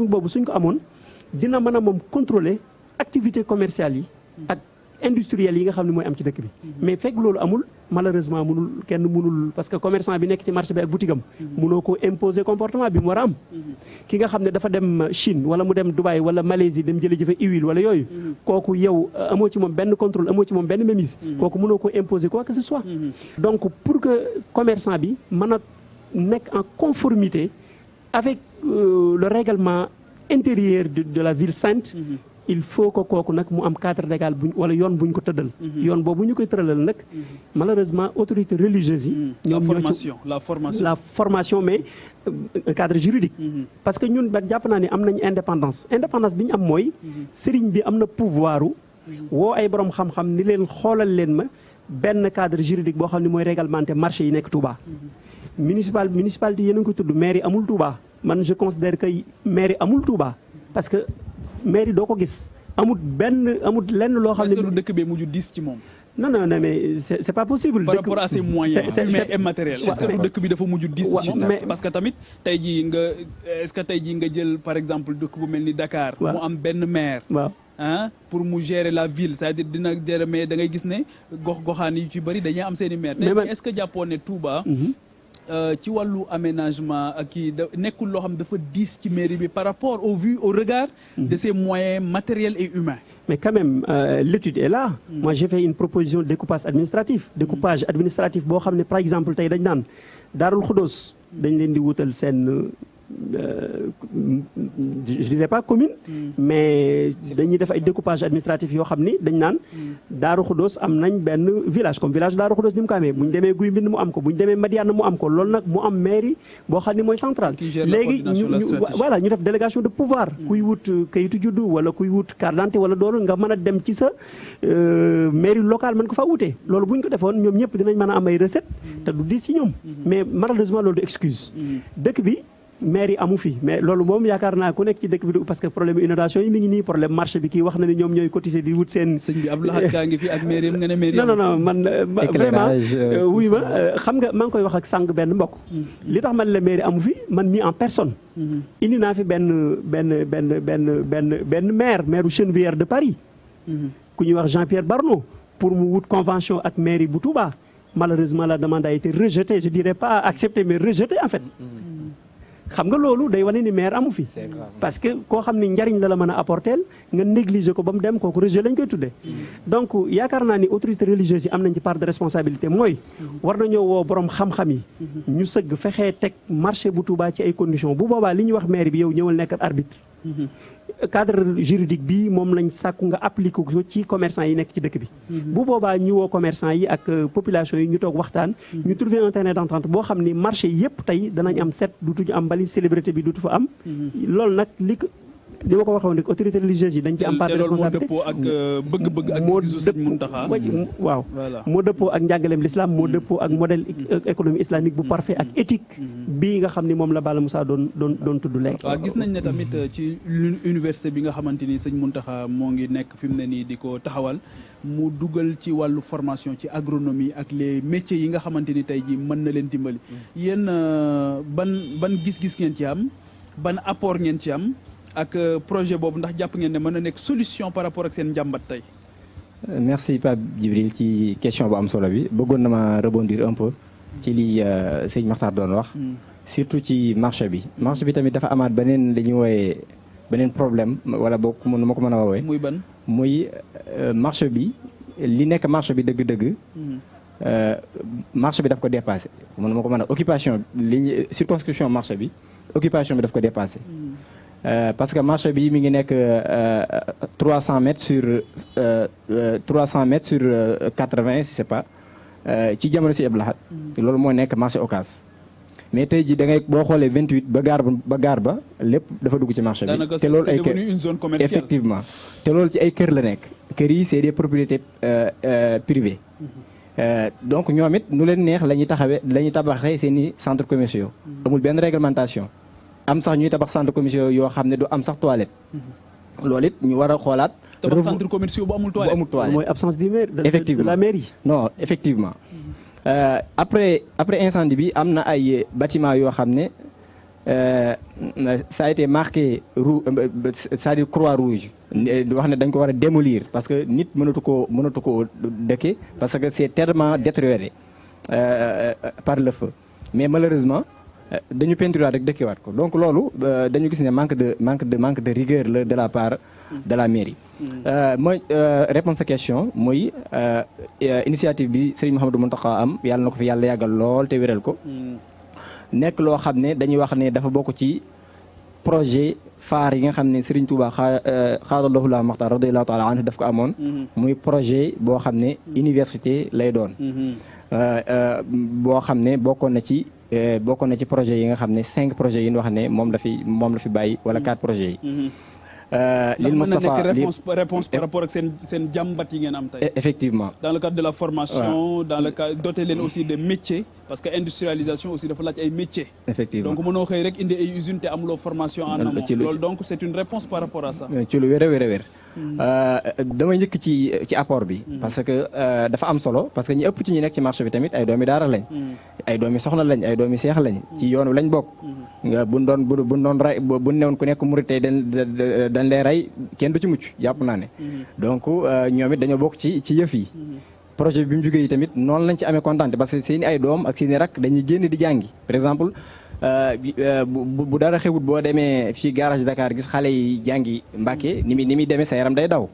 Speaker 3: boobu suñ ko amoon dina mën a moom contrôler activité commerciale yi ak industriel yi nga xam ne mooy am ci dëkk bi. mais fekk loolu amul malheureusement kenn mënul parce que commerçant bi nekk ci marché bi ak boutique am mënoo ko imposer comportement bi mu war a am. ki nga xam ne dafa dem Chine wala mu dem Dubaï wala Malaisie dem jële jëfe huile wala yooyu. kooku yow amoo ci moom benn contrôle amoo ci moom benn mainmise. kooku mënoo ko imposer quoi que ce soit. donc pour que commerçant bi mën a nekk en conformité avec le règlement intérieur de la ville sainte. il faut que kooku nag mu am cadre légal wala yoon buñ ko tëddal. yoon boobu ñu koy tëralal nag malheureusement autorités religieuses yi. ñoom
Speaker 1: la
Speaker 3: formation mais cadre juridique. parce que ñun ba jàpp naa ne am nañu indépendance bi ñu am mooy. sëriñ bi am na pouvoir woo ay borom xam-xam ni leen xoolal leen ma benn cadre juridique boo xam ne mooy réglementé marché yi nekk Touba. municipalité yéen a ngi ko tudd mairie amul Touba man je considère que mairie amul Touba parce que. mairie doo ko gis amul lenn loo xam ne.
Speaker 1: est-ce que dëkk bee mujj diis ci moom.
Speaker 3: non mais c'est pas possible.
Speaker 1: par rapport à ses moyens humains et matériels. est-ce que dëkk bi dafa mujj diis ci moom. parce que tamit tey jii nga jël par exemple dëkk bu mel ni Dakar. mu am benn maire.
Speaker 3: waaw
Speaker 1: pour mu gérer la ville c'est-à-dire dina gérer mais da ngay gis ne gox-goxaan yu ci bëri dañuy am seen i maire. tey est-ce que jàppoon ne Touba. ci wàllu aménagement ak kii nekkul loo xam dafa diis ci mairie bi par rapport au regard de ses moyens matériels et humains.
Speaker 3: mais quand même l'étude est là. moi j'ai fait une proposition de découpage administratif boo xam ne par exemple tey dañ naan Daarul Xudoos dañ leen di wutal seen je dirais pas commune. mais dañuy def ay découpage administratif yoo xam ni dañ naan Daaru Xudoos am nañ benn village comme village Daaru Xudoos ni mu ko amee bu ñu demee Guy Mbind mu am ko bu ñu demee Madiana mu am ko loolu nag mu am mairie boo xam ni mooy centrale. léegi ñu def délégation de pouvoir. kuy wut kayitu juddu wala kuy wut carte d'identité wala doolu nga mën a dem ci sa mairie locale mën ko fa wutee loolu bu ñu ko defoon ñoom ñëpp dinañ mën a am ay recette te du diis ci ñoom. mais malheureusement loolu du excuse. dëkk bi. maire yi amu fi mais loolu moom yaakaar naa ku nekk ci dëkk bi parce que problème inondation yi mi ngi nii problème marché bi kii wax na ni ñoom ñooy cotiser di wut seen.
Speaker 1: sëñ bi Abdou Lahad gaa ngi fi ak maire yi nga ne maire yi.
Speaker 3: non man vraiment wuy ma xam nga maa ngi koy wax ak sànq benn mbokk. li tax man la maire amu fi man mii en personne. indi naa fi benn maire u Chenevière de Paris. ku ñuy wax Jean-Pierre Barnaud pour mu wut convention ak mairie bu Touba malheureusement la demande a été rejetée je dirais pas acceptée mais rejetée en fait. xam nga loolu day wane ni maire amu fi. parce que koo xam ni njariñ la mën a apporter nga négliger ko ba mu dem kooku rejet lañ koy tuddee. donc yaakaar naa ni autorités religieuses yi am nañ ci part de responsabilité mooy. war nañoo woo borom xam-xam yi. ñu sëgg fexee teg marché bu Touba ci ay conditions bu boobaa li ñuy wax maire bi yow ñëwal nekk arbitre. cadre juridique bi moom lañ sàkku nga appliqué ko ci commerçant yi nekk ci dëkk bi. bu boobaa ñu woo commerçant yi ak population yi ñu toog waxtaan. ñu trouver un terrain d'entente boo xam ni marché yëpp tey danañ am set dutuñu am mbali célébrité bi dutu fa am. loolu nag li ma ko waxoon rek autorités religieuses yi dañ ci am part de responsabilité
Speaker 1: moo dëppoo ak bëgg-bëgg ak gis-gisu Sëñ Muntaxa
Speaker 3: waaw moo dëppoo ak njàngaleem l'islam moo dëppoo ak modèle économie islamique bu parfait ak éthique bii nga xam ni moom la Bala Moussa doon tudd léegi.
Speaker 1: waaw gis nañ ne tamit ci université bi nga xamante ni Sëñ Muntaxa moo ngi nekk fi mu ne nii di ko taxawal mu dugal ci wàllu formation ci agronomie ak les métiers yi nga xamante ni tey jii mën na leen dimbali. yéen ban gis-gis ngeen ci am ban apport ngeen ci am. ak projet boobu ndax jàpp ngeen ne mën na nekk solution par rapport ak seen njàmbat tey.
Speaker 2: merci Pape Djibril ci question bu am solo bi bëggoon na ma rebondir un peu ci li sëñ Makhtar doon wax. surtout ci marché bi. marché bi tamit dafa amaat beneen li ñuy wooyee beneen problème wala boog nu ma ko mën a woowee.
Speaker 1: muy ban
Speaker 2: muy marché bi li nekk marché bi dëgg-dëgg. marché bi daf ko dépassé nu ma ko mën a occupation li circonscription marché bi occupation bi daf ko dépassé. parce que marché bi mi ngi nekk 300 mètres sur 80 si c'est pas ci jamono si Abdou Lahad loolu moo nekk marché Ocass mais tey ji da ngay boo xoolee 28 ba gaar ba lépp dafa dugg ci marché bi. te loolu ay kër
Speaker 1: une zone commerciale.
Speaker 2: effectivement te loolu ci ay kër la nekk. kër yi c'est des propriétés privées. Donc ñoom it nu leen neex la ñuy tabaxee seen i centres commerciaux. amul benn réglementation. am sax ñuy tabax centres commerciaux yoo xam ne du am sax toilette. loolu it ñu war a xoolaat.
Speaker 1: tabax centres commerciaux bu amul toilette.
Speaker 3: mooy absence du maire.
Speaker 2: effectivement
Speaker 3: de la mairie.
Speaker 2: non effectivement. Après incendie bi am na ay bâtiments yoo xam ne ça a été marqué c'est-à-dire croix rouge. wax ne dañ ko war a démolir parce que nit mënatu koo dëkke parce que c'est tellement détérioré par le feu mais malheureusement dañu peinturaat rek dëkkewaat ko donc loolu dañu gis ne manque de rigueur la de la part de la mairie. mooy répondre sa question mooy initiative bi Serigne Mouhamadou Mountakha am yàlla na ko fi yàlla yàggal lool te wéral ko. nekk loo xam ne dañuy wax ne dafa bokk ci projet phare yi nga xam ne Serigne Touba xaadallahu la maxtaar radiyallahu taala anhu daf ko amoon. muy projet boo xam ne université lay doon. boo xam ne bokkoon na ci projet yi nga xam ne 5 projets yi ñu wax ne moom la fi bàyyi wala 4 projets yi.
Speaker 1: li Moustapha réponse par rapport ak seen jàmbat yi ngeen am tey.
Speaker 2: Effectivement.
Speaker 1: Dans le cadre de la formation, dans le cadre doter leen aussi de métiers parce que industrialisation aussi dafa laaj ay métiers.
Speaker 2: Effectivement.
Speaker 1: Donc mënoo xëy rek indi ay usines te amuloo formation en amont. Loolu donc c'est une réponse par rapport à ça.
Speaker 2: ci lu wér a wér. damay njëkk ci apport bi. parce que dafa am solo parce que ñi ëpp ci ñi nekk ci marché bi tamit ay doomi daara lañ. ay doomi soxna lañ ay doomi seex lañ. ci yoonu lañ bokk. nga buñ doon rey buñ newoon ku nekk murit tey dañ lay rey kenn du ci mucc jàpp naa ne. donc ñoom it dañoo bokk ci yëf yi. projet bi mu jógee yi tamit noonu lañ ci amee kontaan parce que seen ay doom ak seen i rak dañuy génn di jàngi par exemple. bu dara xewut boo demee fii garage Dakar gis xale yi jàngi Mbàkke ni muy demee sa yaram day daw.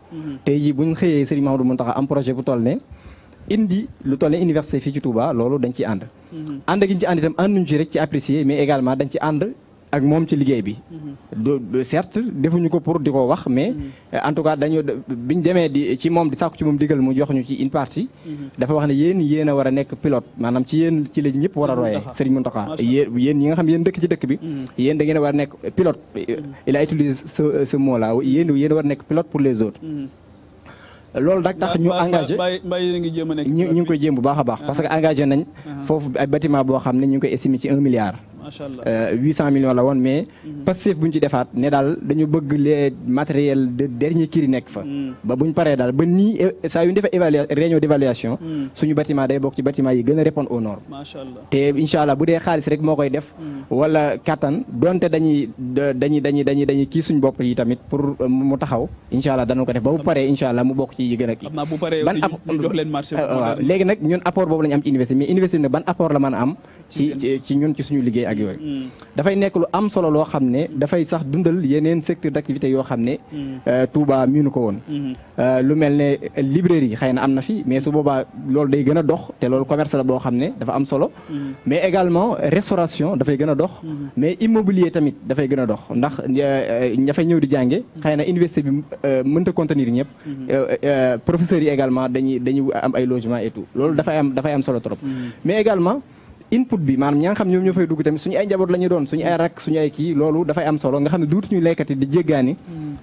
Speaker 2: tey jii bu ñu xëyee Serigne Mahamadou Mountakha am projet bu toll ne indi lu toll ne université fii ci Touba loolu dañ ciy ànd. ànd gi ñu ci ànd itam ànduñu ci rek ci apprécier mais également dañ ci ànd ak moom ci liggéey bi. certes defuñu ko pour di ko wax mais en tout cas biñ demee ci moom di sàkku ci moom digal mu jox ñu ci une partie. dafa wax ne yéen a war a nekk pilote maanaam ci yéen ci la ñëpp war a royee Serigne Mountakha yéen ñi nga xam yéen dëkk ci dëkk bi. yéen da ngeen a war a nekk pilote il a utilisé ce mot là yéen a war a nekk pilote pour les autres. loolu nag tax ñu engagé ñu ngi koy jéem bu baax a baax parce que engagé nañ foofu ay bâtiment boo xam ne ñu ngi koy estimé ci 1 milliard.
Speaker 1: Macha Allah
Speaker 2: 800 millions la woon mais Pastef bu ñu ci defaat ne daal dañu bëgg les matériels de dernier cri nekk fa. ba bu ñu paree daal ba nii saa yu ñu defee réunion d'évaluation suñu bâtiment day bokk ci bâtiment yi gën a répondre aux normes.
Speaker 1: Macha Allah
Speaker 2: te incha allah bu dee xaalis rek moo koy def. wala kattan donte dañuy kii suñu bopp yi tamit pour mu taxaw incha allah danañ ko def ba bu paree incha allah mu bokk ci yi gën a kii.
Speaker 1: xam naa bu paree aussi ñu jox leen marché.
Speaker 2: waaw léegi nag ñun apport boobu la ñu am ci université mais université nag ban apport la mën a am. ci ñun ci suñu liggéey ak yooyu. dafay nekk lu am solo loo xam ne dafay sax dundal yeneen secteur d'activité yoo xam ne. Touba miinu ko woon. lu mel ne librairie xëy na am na fi mais su boobaa loolu day gën a dox te loolu commerce la boo xam ne dafa am solo. mais également restauration dafay gën a dox. mais immobilier tamit dafay gën a dox ndax ña fay ñëw di jànge xëy na université bi mënta contenir ñëpp. professeurs yi également dañuy am ay logements et tout loolu dafay am solo trop. mais également. input bi maanaam ñi nga xam ñoom ñoo fay dugg tamit suñu ay njaboot la ñu doon suñu ay rak suñu ay kii loolu dafay am solo nga xam ne duutuñu lekkati di jéggaani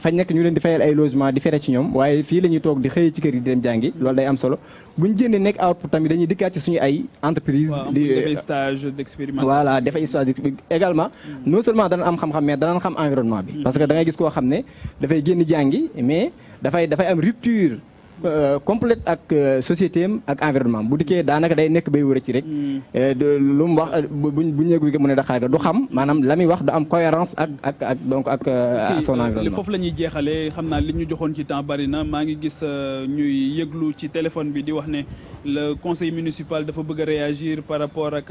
Speaker 2: fañ nekk ñu leen di fayal ay logement di fere ci ñoom waaye fii la ñuy toog di xëyee ci kër yi di dem jàngi loolu day am solo buñ génnee nekk output tamit dañuy dikkaat ci suñu ay entreprise
Speaker 1: dafay stage d'expérimentation
Speaker 2: voilà dafay stage également non seulement dana am xam-xam mais danañ xam environnement bi parce que da ngay gis koo xam ne dafay génn jàngi mais dafay am rupture complète ak société am ak environnement bu dikkee daanaka day nekk bay wër ci rek. lu mu wax bu ñëwee mu ne daxaar du xam maanaam la muy wax du am cohérence ak son environnement.
Speaker 1: foofu la ñuy jeexalee xam naa li ñu joxoon ci temps bari na maa ngi gis ñuy yëglu ci téléphone bi di wax ne le conseil municipal dafa bëgg a réagir par rapport ak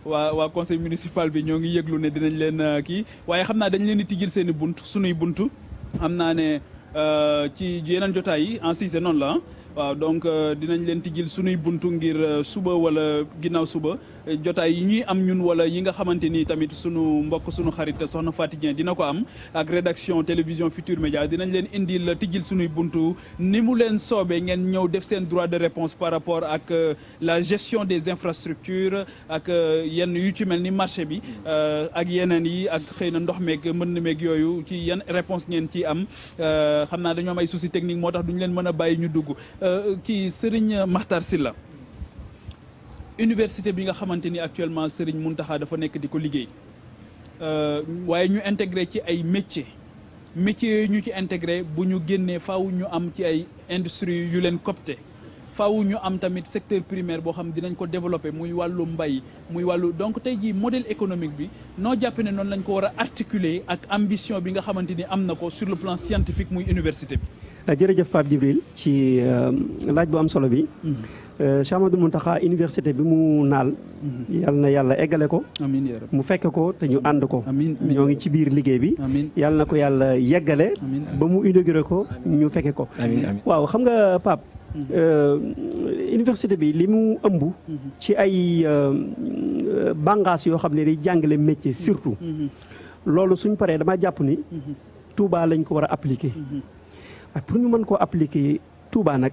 Speaker 1: waa conseil municipal bi ñoo ngi yëglu ne dinañ leen kii waaye xam naa dañ leen di tijjil seen i sunuy bunt xam naa ne. ci yeneen jotaay yi en Cissé noonu la waaw donc dinañ leen tijjil sunuy buntu ngir suba wala ginnaaw suba jotaay yi ñuy am ñun wala yi nga xamante ni tamit sunu mbokk sunu xarit soxna Faty Dieng dina ko am ak rédaction télévision Futur Média dinañ leen indil tijjil sunuy buntu ni mu leen soobee ngeen ñëw def seen droit de réponse par rapport ak la gestion des infrastructures ak yenn yu ci mel ni marché bi ak yeneen yi ak xëy na ndox meeg mën meeg yooyu ci yan réponse ngeen ci am xam naa dañoo am ay soucis techniques moo tax duñu leen mën a bàyyi ñu dugg ci Serigne Makhtar Sylla université bi nga xamante ni actuellement Serigne Mountakha dafa nekk di ko liggéey waaye ñu intégré ci ay métiers yooyu ñu ci intégré bu ñu génnee faaw ñu am ci ay industries yu leen copté faaw ñu am tamit secteur primaire boo xam dinañ ko développé muy wàllu mbay muy wàllu donc tey jii modèle économique bi noo jàpp ne noonu lañ ko war a articuler ak ambition bi nga xamante ni am na ko sur le plan scientifique muy université bi.
Speaker 3: jërëjëf Pape Djibril ci laaj bu am solo bi. Cheikh Ahmadou Mountakha université bi mu naal. yal na yàlla eggale ko.
Speaker 1: amiin yaa rabbi
Speaker 3: mu fekk ko te ñu ànd ko.
Speaker 1: amiin
Speaker 3: ñoo ngi ci biir liggéey bi.
Speaker 1: amiin
Speaker 3: yal na ko yàlla yeggale. ba mu inauguré ko ñu fekke ko.
Speaker 2: amiin
Speaker 3: waaw xam nga Pape. université bi li mu ëmb. ci ay bànqaas yoo xam ne day jàngale métier surtout. loolu suñ paree dama jàpp ni. Touba lañ ko war a appliquer. ak pour ñu mën koo appliquer Touba nag.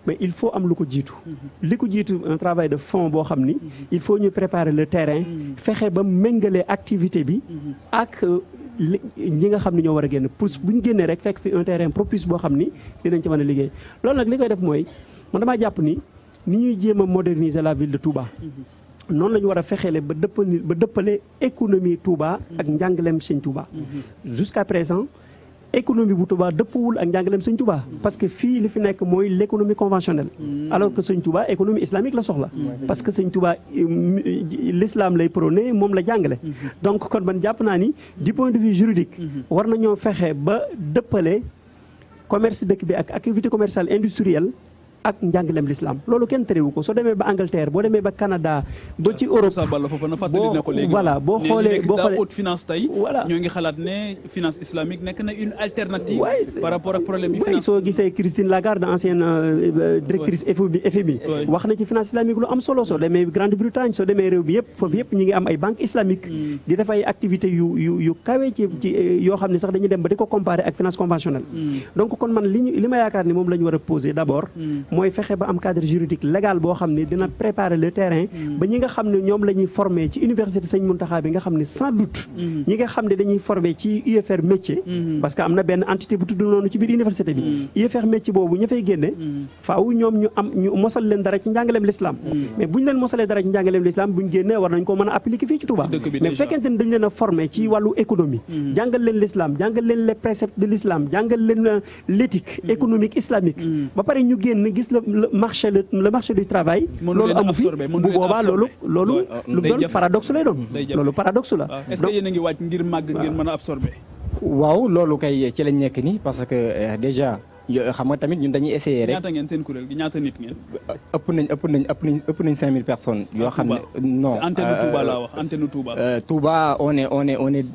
Speaker 3: mais il faut am lu ko jiitu. li ko jiitu un travail de fond boo xam ni. il faut ñu préparer le terrain. fexe ba méngale activité bi. ak ñi nga xam ne ñoo war a génn pour bu ñu génnee rek fekk fi un terrain propice boo xam ni dinañ ci mën a liggéey. loolu nag li koy def mooy man damaa jàpp ni ñuy jéem a moderniser la ville de Touba. noonu la ñu war a fexeele ba dëppale économie Touba ak njàngaleem Sëñ Touba. jusqu'à présent. économie bu Touba dëppwul ak njàngaleem Sëñ Touba parce que fii li fi nekk mooy l'économie conventionnelle alors que Sëñ Touba économie islamique la soxla parce que Sëñ Touba l'islam lay prôné moom la jàngale donc kon man jàpp naa ni du point de vue juridique war nañoo fexe ba dëppale commerce dëkk bi ak activité commerciale industrielle ak njàngaleem l'islam loolu kenn terewu ko soo demee ba Angleterre boo demee ba Canada ba ci Europe voilà boo xoolee
Speaker 1: haute finance tey
Speaker 3: voilà
Speaker 1: ñoo ngi xalaat ne finance islamique nekk na une alternative par rapport ak problème yi finance
Speaker 3: soo gisee Christine Lagarde ancienne directrice FMI wax na ci finance islamique lu am solo soo demee Grande-Bretagne soo demee réew bi yëpp foofu yëpp ñi ngi am ay banque islamique di def ay activités yu kawe ci yoo xam ne sax dañuy dem ba di ko comparer ak finance conventionnelle donc kon man li ma yaakaar ni moom la ñu war a poser d'abord mooy fexe ba am cadre juridique légal boo xam ne dina préparer le terrain ba ñi nga xam ne ñoom la ñuy former ci université Sëñ Mountakha bi nga xam ne sans doute ñi nga xam ne dañuy former ci UFR métier parce que am na benn entité bu tudd noonu ci biir université bi UFR métier boobu ña fay génne faaw ñoom ñu mosal leen dara ci njàngaleem l'islam mais bu ñu leen mosalee dara ci njàngaleem l'islam bu ñu génnee war nañ ko mën a appliquer fii ci Touba mais bu fekkente ne dañ leen a former ci wàllu économie jàngal leen l'islam jàngal leen les préceptes de l'islam jàngal leen l'éthique économique islamique ba pare ñu génn gis le marché du travail loolu amu fi bu boobaa loolu lu doon paradoxe lay doon loolu paradoxe la
Speaker 1: est-ce que yéen a ngi wàcc ngir màgg ngir mën a absorber
Speaker 2: waaw loolu kay ci lañ nekk nii parce que déjà xam nga tamit ñun dañuy essayer rek.
Speaker 1: ñaata ngeen seen kuréel gi ñaata nit ngeen.
Speaker 2: ëpp nañ 5000 personnes. yoo xam ne non
Speaker 1: antenne Touba laa wax antenne Touba.
Speaker 2: Touba on est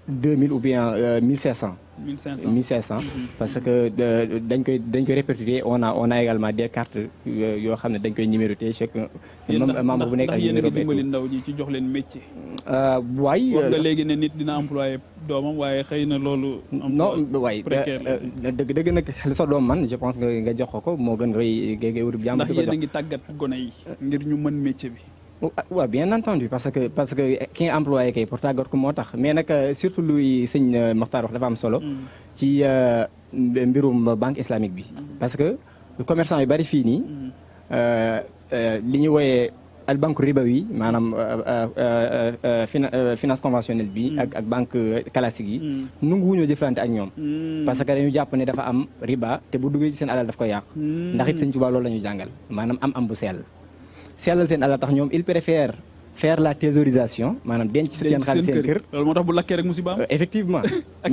Speaker 2: 2000 ou bien 1500.
Speaker 1: 1500
Speaker 2: parce que dañ koy répertorier on a également des cartes yoo xam ne dañ koy numéroter chaque membre bu nekk ak numéro
Speaker 1: ndax yéen a ngi dimbali ndaw ñi ci jox leen métier.
Speaker 2: waay
Speaker 1: wax nga léegi ne nit dina employé doomam waaye xëy na loolu.
Speaker 2: non waay dëgg nag sa doom man je pense nga jox ko moo gën ngay wut jàmm.
Speaker 1: ndax yéen a ngi tàggat gone yi ngir ñu mën métier bi.
Speaker 2: waaw bien entendu parce que ki nga employé kay pour tàggat ko moo tax mais nag surtout luy sëñ Mokhtar wax dafa am solo ci mbirum banque islamique bi parce que commerçant yu bari fii nii li ñu wooyee al banque ribawi maanaam finance conventionnelle bi ak banque classique yi nanguwuñoo jëflante ak ñoom parce que dañu jàpp ne dafa am riba te bu duggee ci seen alal daf ko yàq ndax it sëñ Tuubaa loolu la ñu jàngal maanaam am bu sell sellal seen alal tax ñoom il préfère faire la thésaurisation maanaam denc seen xaalis seen kër
Speaker 1: loolu moo tax bu lakkee rek musiba am
Speaker 2: effectivement
Speaker 1: ak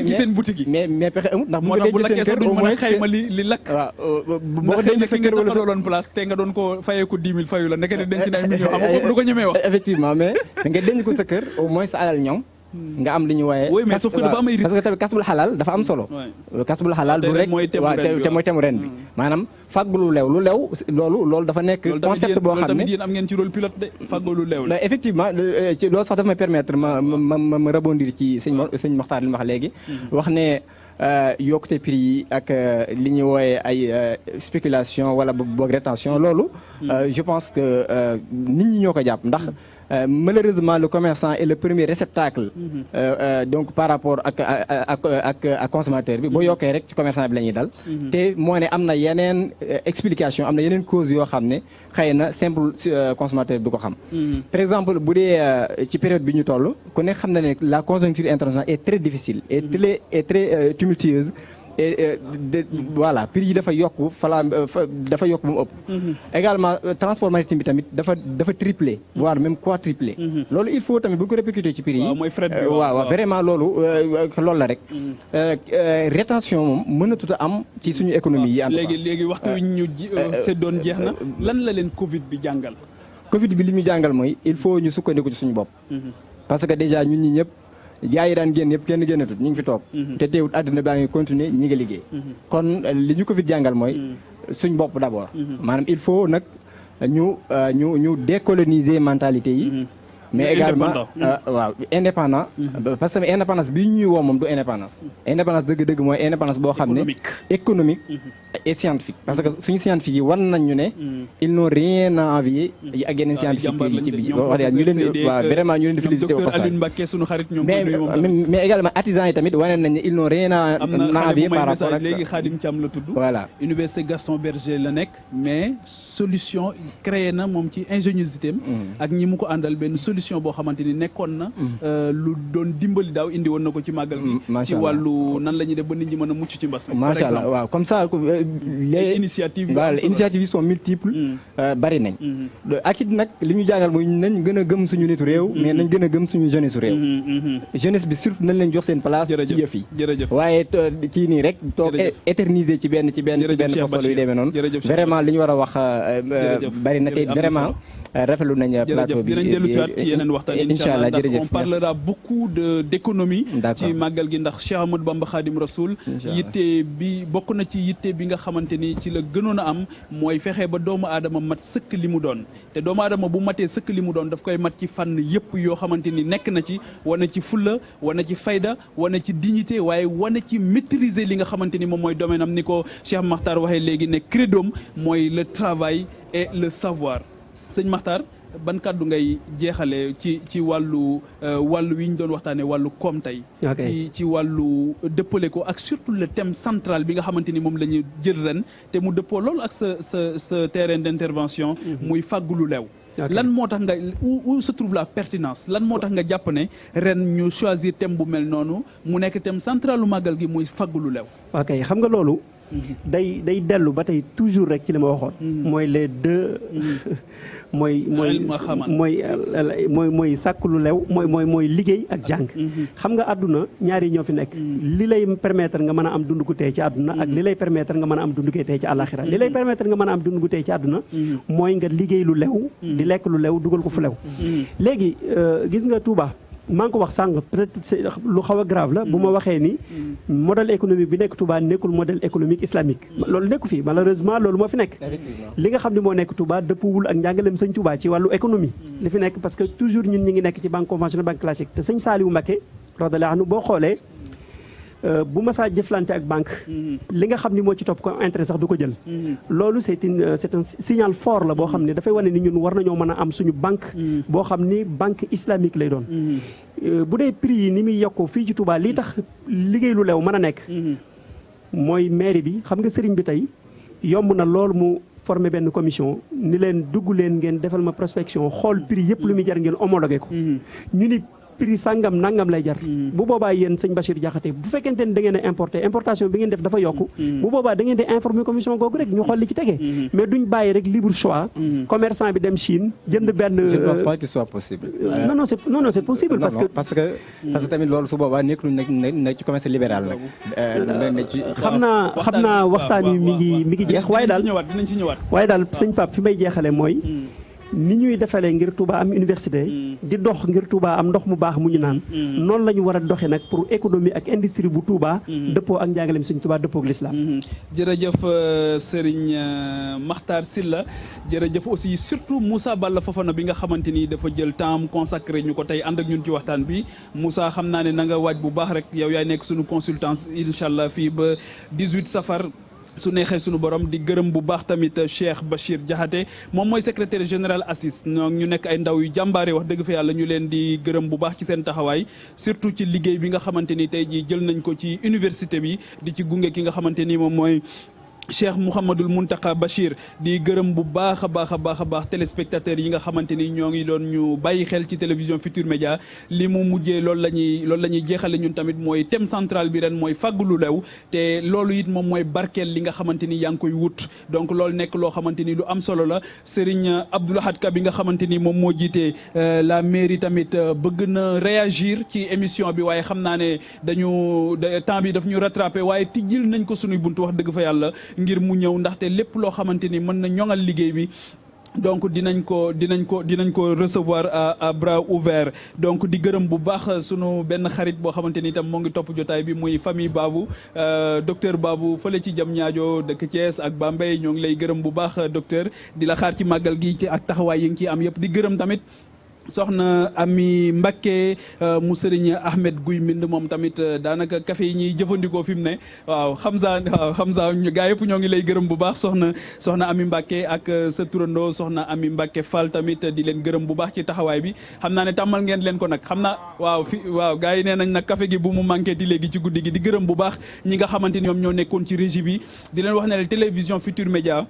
Speaker 1: ci seen boutique yi
Speaker 2: mais pexe amut ndax
Speaker 1: moo tax bu lakkee sax duñ mën a xayma li lakk
Speaker 2: waaw boo ko denc sa kër wala
Speaker 1: sa doon place te nga doon ko fayee ko 10 000 fayu la nekk denc na ay millions xam nga du ko ñemee wax
Speaker 2: effectivement mais nga denc ko sa kër au moins sa alal ñoom nga am li ñu wooyee.
Speaker 1: oui mais sauf que dafa am ay risques
Speaker 2: parce que tamit kasbul xalaal dafa am solo. kasbul xalaal du rek te mooy temu ren bi maanaam fàggu lu lew loolu dafa nekk concept boo xam ne
Speaker 1: tamit yéen am ngeen ci rôle pilote de fàggu lu lew la.
Speaker 2: effectivement ci loolu sax dafa may permettre ma rebondir ci sëñ Mokhtar li mu wax léegi wax ne yokkute prix yi ak li ñuy wooyee ay spéculation wala boog rétention loolu je pense que nit ñi ñoo ko jàpp ndax malheureusement le commerçant est le premier réceptacle donc par rapport ak consommateur bi boo yokkee rek ci commerçant bi la ñuy dal te moo ne am na yeneen explication am na yeneen cause yoo xam ne xëy na simple consommateur bi du ko xam par exemple bu dee ci période bi ñu toll ku ne xam na ne la conjoncture internationale est très difficile et très tumultueuse voilà prix yi dafa yokk dafa yokk bu mu ëpp également transport maritime bi tamit dafa triplé voire même quadruplé loolu il faut tamit bu ñu ko répercuté ci prix yi waaw vraiment loolu la rek rétention moom mënatut a am ci suñu économie yi
Speaker 1: léegi waxtu wi ñu seddoon jeex na lan la leen Covid bi jàngal
Speaker 2: Covid bi li ñu jàngal mooy il faut ñu sukkandiku ci suñu bopp parce que déjà ñun ñi ñëpp gaa yi daan génn yëpp kenn génnatut ñu ngi fi toog te teewut àdduna baa ngi continuer ñi nga liggéey kon li ñu ko fi jàngal mooy suñ bopp d'abord maanaam il faut nag ñu décoloniser mentalité yi mais également waaw indépendant parce que indépendance bi ñuy woo moom du indépendance dëgg-dëgg mooy indépendance boo xam ne économique et scientifique parce que suñu scientifique yi wan nañ ñu ne ils n'ont rien à envier ak yeneen scientifique yi ci bi wax ñu leen waaw vraiment ñu leen di féliciter au passage mais également artisans yi tamit wane nañ ne ils n'ont rien à envier par rapport ak
Speaker 1: léegi Khadim Thiam la tudd
Speaker 2: voilà
Speaker 1: université Gaston Berger la nekk mais solution créé na moom ci ingéniosité am ak ñi mu ko àndal benn solution boo xamante ni nekkoon na lu doon dimbali daaw indi woon na ko ci màggal gi ci wàllu nan la ñuy def ba nit ñi mën a mucc ci mbas mi
Speaker 2: macha allah waaw comme ça les initiatives yi sont multiples bari nañ ak it nag li ñu jàngal mooy nañ gën a gëm suñu nitu réew mais nañ gën a gëm suñu jeunesse su réew jeunesse bi surtout nañ leen jox seen place ci yëf yi waaye kii nii rek toog éterniser ci benn posol yu demee noonu vraiment li ñu war a wax bari na te vraiment rafetlu nañ plateau bi
Speaker 1: dinañ dellu si waat ci yeneen waxtaan
Speaker 2: inchallah
Speaker 1: jërëjëf on parlera beaucoup d'économie ci màggal gi ndax Cheikh Ahmadou Bamba Khadim Rasoul yitte bi bokk na ci yitte bi nga xamante ni ci la gënoon a am mooy fexe ba doomu aadama mat sëkk li mu doon te doomu aadama bu matee sëkk li mu doon daf koy mat ci fànn yëpp yoo xamante ni nekk na ci wane ci fulla wane ci fayda wane ci dignité waaye wane ci maîtriser li nga xamante ni moom mooy domaine am ni ko Cheikh Makhtar waxee léegi ne credoom mooy le travail et le savoir sëñ Makhtar ban kàddu ngay jeexale ci wàllu wi ñu doon waxtaanee wàllu koom tey ci wàllu dëppale ko ak surtout le thème central bi nga xamante ni moom la ñu jël ren te mu dëppoo loolu ak sa terrain d'intervention muy fàggu lu leew lan moo tax nga où se trouve la pertinence lan moo tax nga jàpp ne ren ñu choisir thème bu mel noonu mu nekk thème central lu màggal gi muy fàggu lu leew
Speaker 3: ok xam nga loolu day dellu ba tey toujours rek ci li ma waxoon mooy les deux mooy sàkk lu lew mooy liggéey ak jàng xam nga àdduna ñaari ñoo fi nekk li lay permettre nga mën a am dund gu tey ci àdduna ak li lay permettre nga mën a am dund gu tey ci àllaxira li lay permettre nga mën a am dund gu tey ci àdduna mooy nga liggéey lu lew di lekk lu lew dugal ko fu lew léegi gis nga Touba maa ngi ko wax sànq peut-être lu xaw a grave la bu ma waxee ni modèle économique bi nekk Touba nekkul modèle économique islamique loolu nekku fi malheureusement loolu moo fi nekk li nga xam ne moo nekk Touba dëppwul ak njàngaleem sëñ Touba ci wàllu économie li fi nekk parce que toujours ñun ñi ngi nekk ci banque conventionnelle banque classique te sëñ Saliou Mbacké radiyallahu anhu boo xoolee bu ma saa jëflante ak banque li nga xam ni moo ci topp ko intérêt sax du ko jël loolu c'est un signal fort la boo xam ne dafay wane ni ñun war nañoo mën a am suñu banque boo xam ni banque islamique lay doon bu dee prix yi ni muy yokkoo fii ci Touba lii tax liggéey lu lew mën a nekk mooy mairie bi xam nga sëriñ bi tey yomb na loolu mu formé benn commission ni leen dugg leen ngeen defal ma prospection xool prix yëpp lu muy jar ngeen homologué ko ñu ni prix sangam nangam lay jar bu boobaa yéen sëñ Bachir Diakhaté bu fekkente ne da ngeen a importé importation bi ngeen def dafa yokku bu boobaa da ngeen di informer commission googu rek ñu xool li ci tegee mais duñ bàyyi rek libre choix commerçant bi dem Chine jënd benn
Speaker 2: je ne pense pas qu'il soit possible
Speaker 3: non c'est possible
Speaker 2: parce que tamit loolu su boobaa nekk lu nekk ci commerce libéral nag
Speaker 3: xam naa waxtaan wi mi ngi jeex waaye daal sëñ Pape fi may jeexale mooy ni ñuy defalee ngir Touba am université di dox ngir Touba am ndox mu baax mu ñu naan noonu la ñu war a doxee nag pour économie ak industrie bu Touba dëppoo ak njàngaleem Sëñ Touba dëppoo ak l'islam.
Speaker 1: jërëjëf Serigne Makhtar Sylla jërëjëf aussi surtout Moussa Balla Fofana bi nga xamante ni dafa jël temps consacré ñu ko tey ànd ak ñun ci waxtaan bi Moussa xam naa ne na nga waaj bu baax rek yow yaay nekk suñu consultance incha allah fii ba 18 safar su neexee sunu borom di gërëm bu baax tamit Cheikh Bachir Diakhaté moom mooy secrétaire général ACIS ñoo ñu nekk ay ndaw yu jàmbaare wax dëgg fa yàlla ñu leen di gërëm bu baax ci seen taxawaay surtout ci liggéey bi nga xamante ni tey jii jël nañ ko ci université bi di ci gunge ki nga xamante ni moom mooy Cheikh Mouhamadul Muntaka Bachir di gërëm bu baax a baax téléspectateurs yi nga xamante ni ñoo ngi doon ñu bàyyi xel ci télévision Futur Média li mu mujjee loolu la ñuy jeexale ñun tamit mooy thème central bi ren mooy fàggu lu lew te loolu it moom mooy barkeel li nga xamante ni yaa ngi koy wut donc loolu nekk loo xamante ni lu am solo la Serigne Abdou Lahad Ka bi nga xamante ni moom moo jiite la mairie tamit bëgg na réagir ci émission bi waaye xam naa ne temps bi daf ñu rattrapé waaye tijjil nañ ko suñuy buntu wax dëgg fa yàlla ngir mu ñëw ndaxte lépp loo xamante ni mën na ñoŋal liggéey bi donc dinañ ko recevoir à bras ouverts donc di gërëm bu baax sunu benn xarit boo xamante ni itam moo ngi topp jotaay bi muy famille Babou docteur Babou fële ci Diamniadio dëkk Thiès ak Bambey ñoo ngi lay gërëm bu baax docteur di la xaar ci màggal gi ci ak taxawaay yi ngi ciy am yëpp di gërëm tamit soxna Ami Mbacké mu sëriñ Ahmed Guy Mbind moom tamit daanaka café yi ñuy jëfandikoo fi mu ne waaw Hamza gaa yëpp ñoo ngi lay gërëm bu baax soxna Ami Mbacké ak sa turandoo soxna Ami Mbacké Fall tamit di leen gërëm bu baax ci taxawaay bi xam naa ne tàmmal ngeen leen ko nag xam naa waaw gaa yi nee nañ nag café gi bu mu manqué ti léegi ci guddi gi di gërëm bu baax ñi nga xamante ni ñoom ñoo nekkoon ci régie bi di leen wax ne télévision Futur Média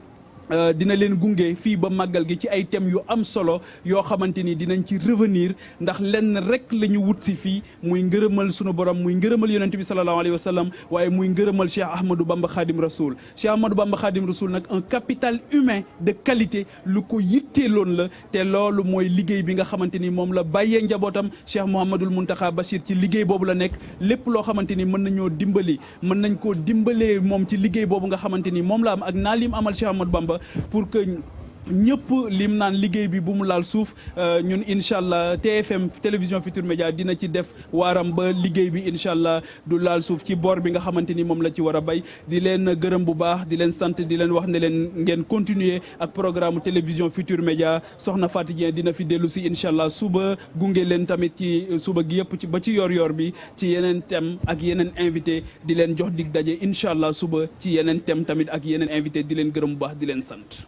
Speaker 1: dina leen gunge fii ba màggal gi ci ay thèmes yu am solo yoo xamante ni dinañ ci revenir ndax lenn rek la ñu wut si fii muy ngërëmal sunu borom muy ngërëmal yonent bi sallallahu alayhi wa sallam waaye muy ngërëmal Cheikh Ahmadou Bamba Khadim Rasoul Cheikh Ahmadou Bamba Khadim Rasoul nag un capital humain de qualité lu ko yitteeloon la te loolu mooy liggéey bi nga xamante ni moom la bàyyee njabootam Cheikh Mouhamadoul Mountakha Bachir ci liggéey boobu la nekk lépp loo xamante ni mën nañoo dimbali mën nañ koo dimbalee moom ci liggéey boobu nga xamante ni moom la am ak naa lim amal Cheikh Ahmadou Bamba pour que ñëpp lim naan liggéey bi bu mu laal suuf ñun incha allah TFM télévision Futur Média dina ci def waaram ba liggéey bi incha allah du laal suuf ci boor bi nga xamante ni moom la ci war a bay di leen gërëm bu baax di leen sant di leen wax ne leen ngeen continuer ak programme télévision Futur Média soxna Fatou Dieng dina fi dellu si incha allah suba gunge leen tamit ci suba gi yëpp ci ba ci yor bi ci yeneen thème ak yeneen invité di leen jox dig daje incha allah suba ci yeneen thème tamit ak yeneen invité di leen gërëm bu baax di leen sant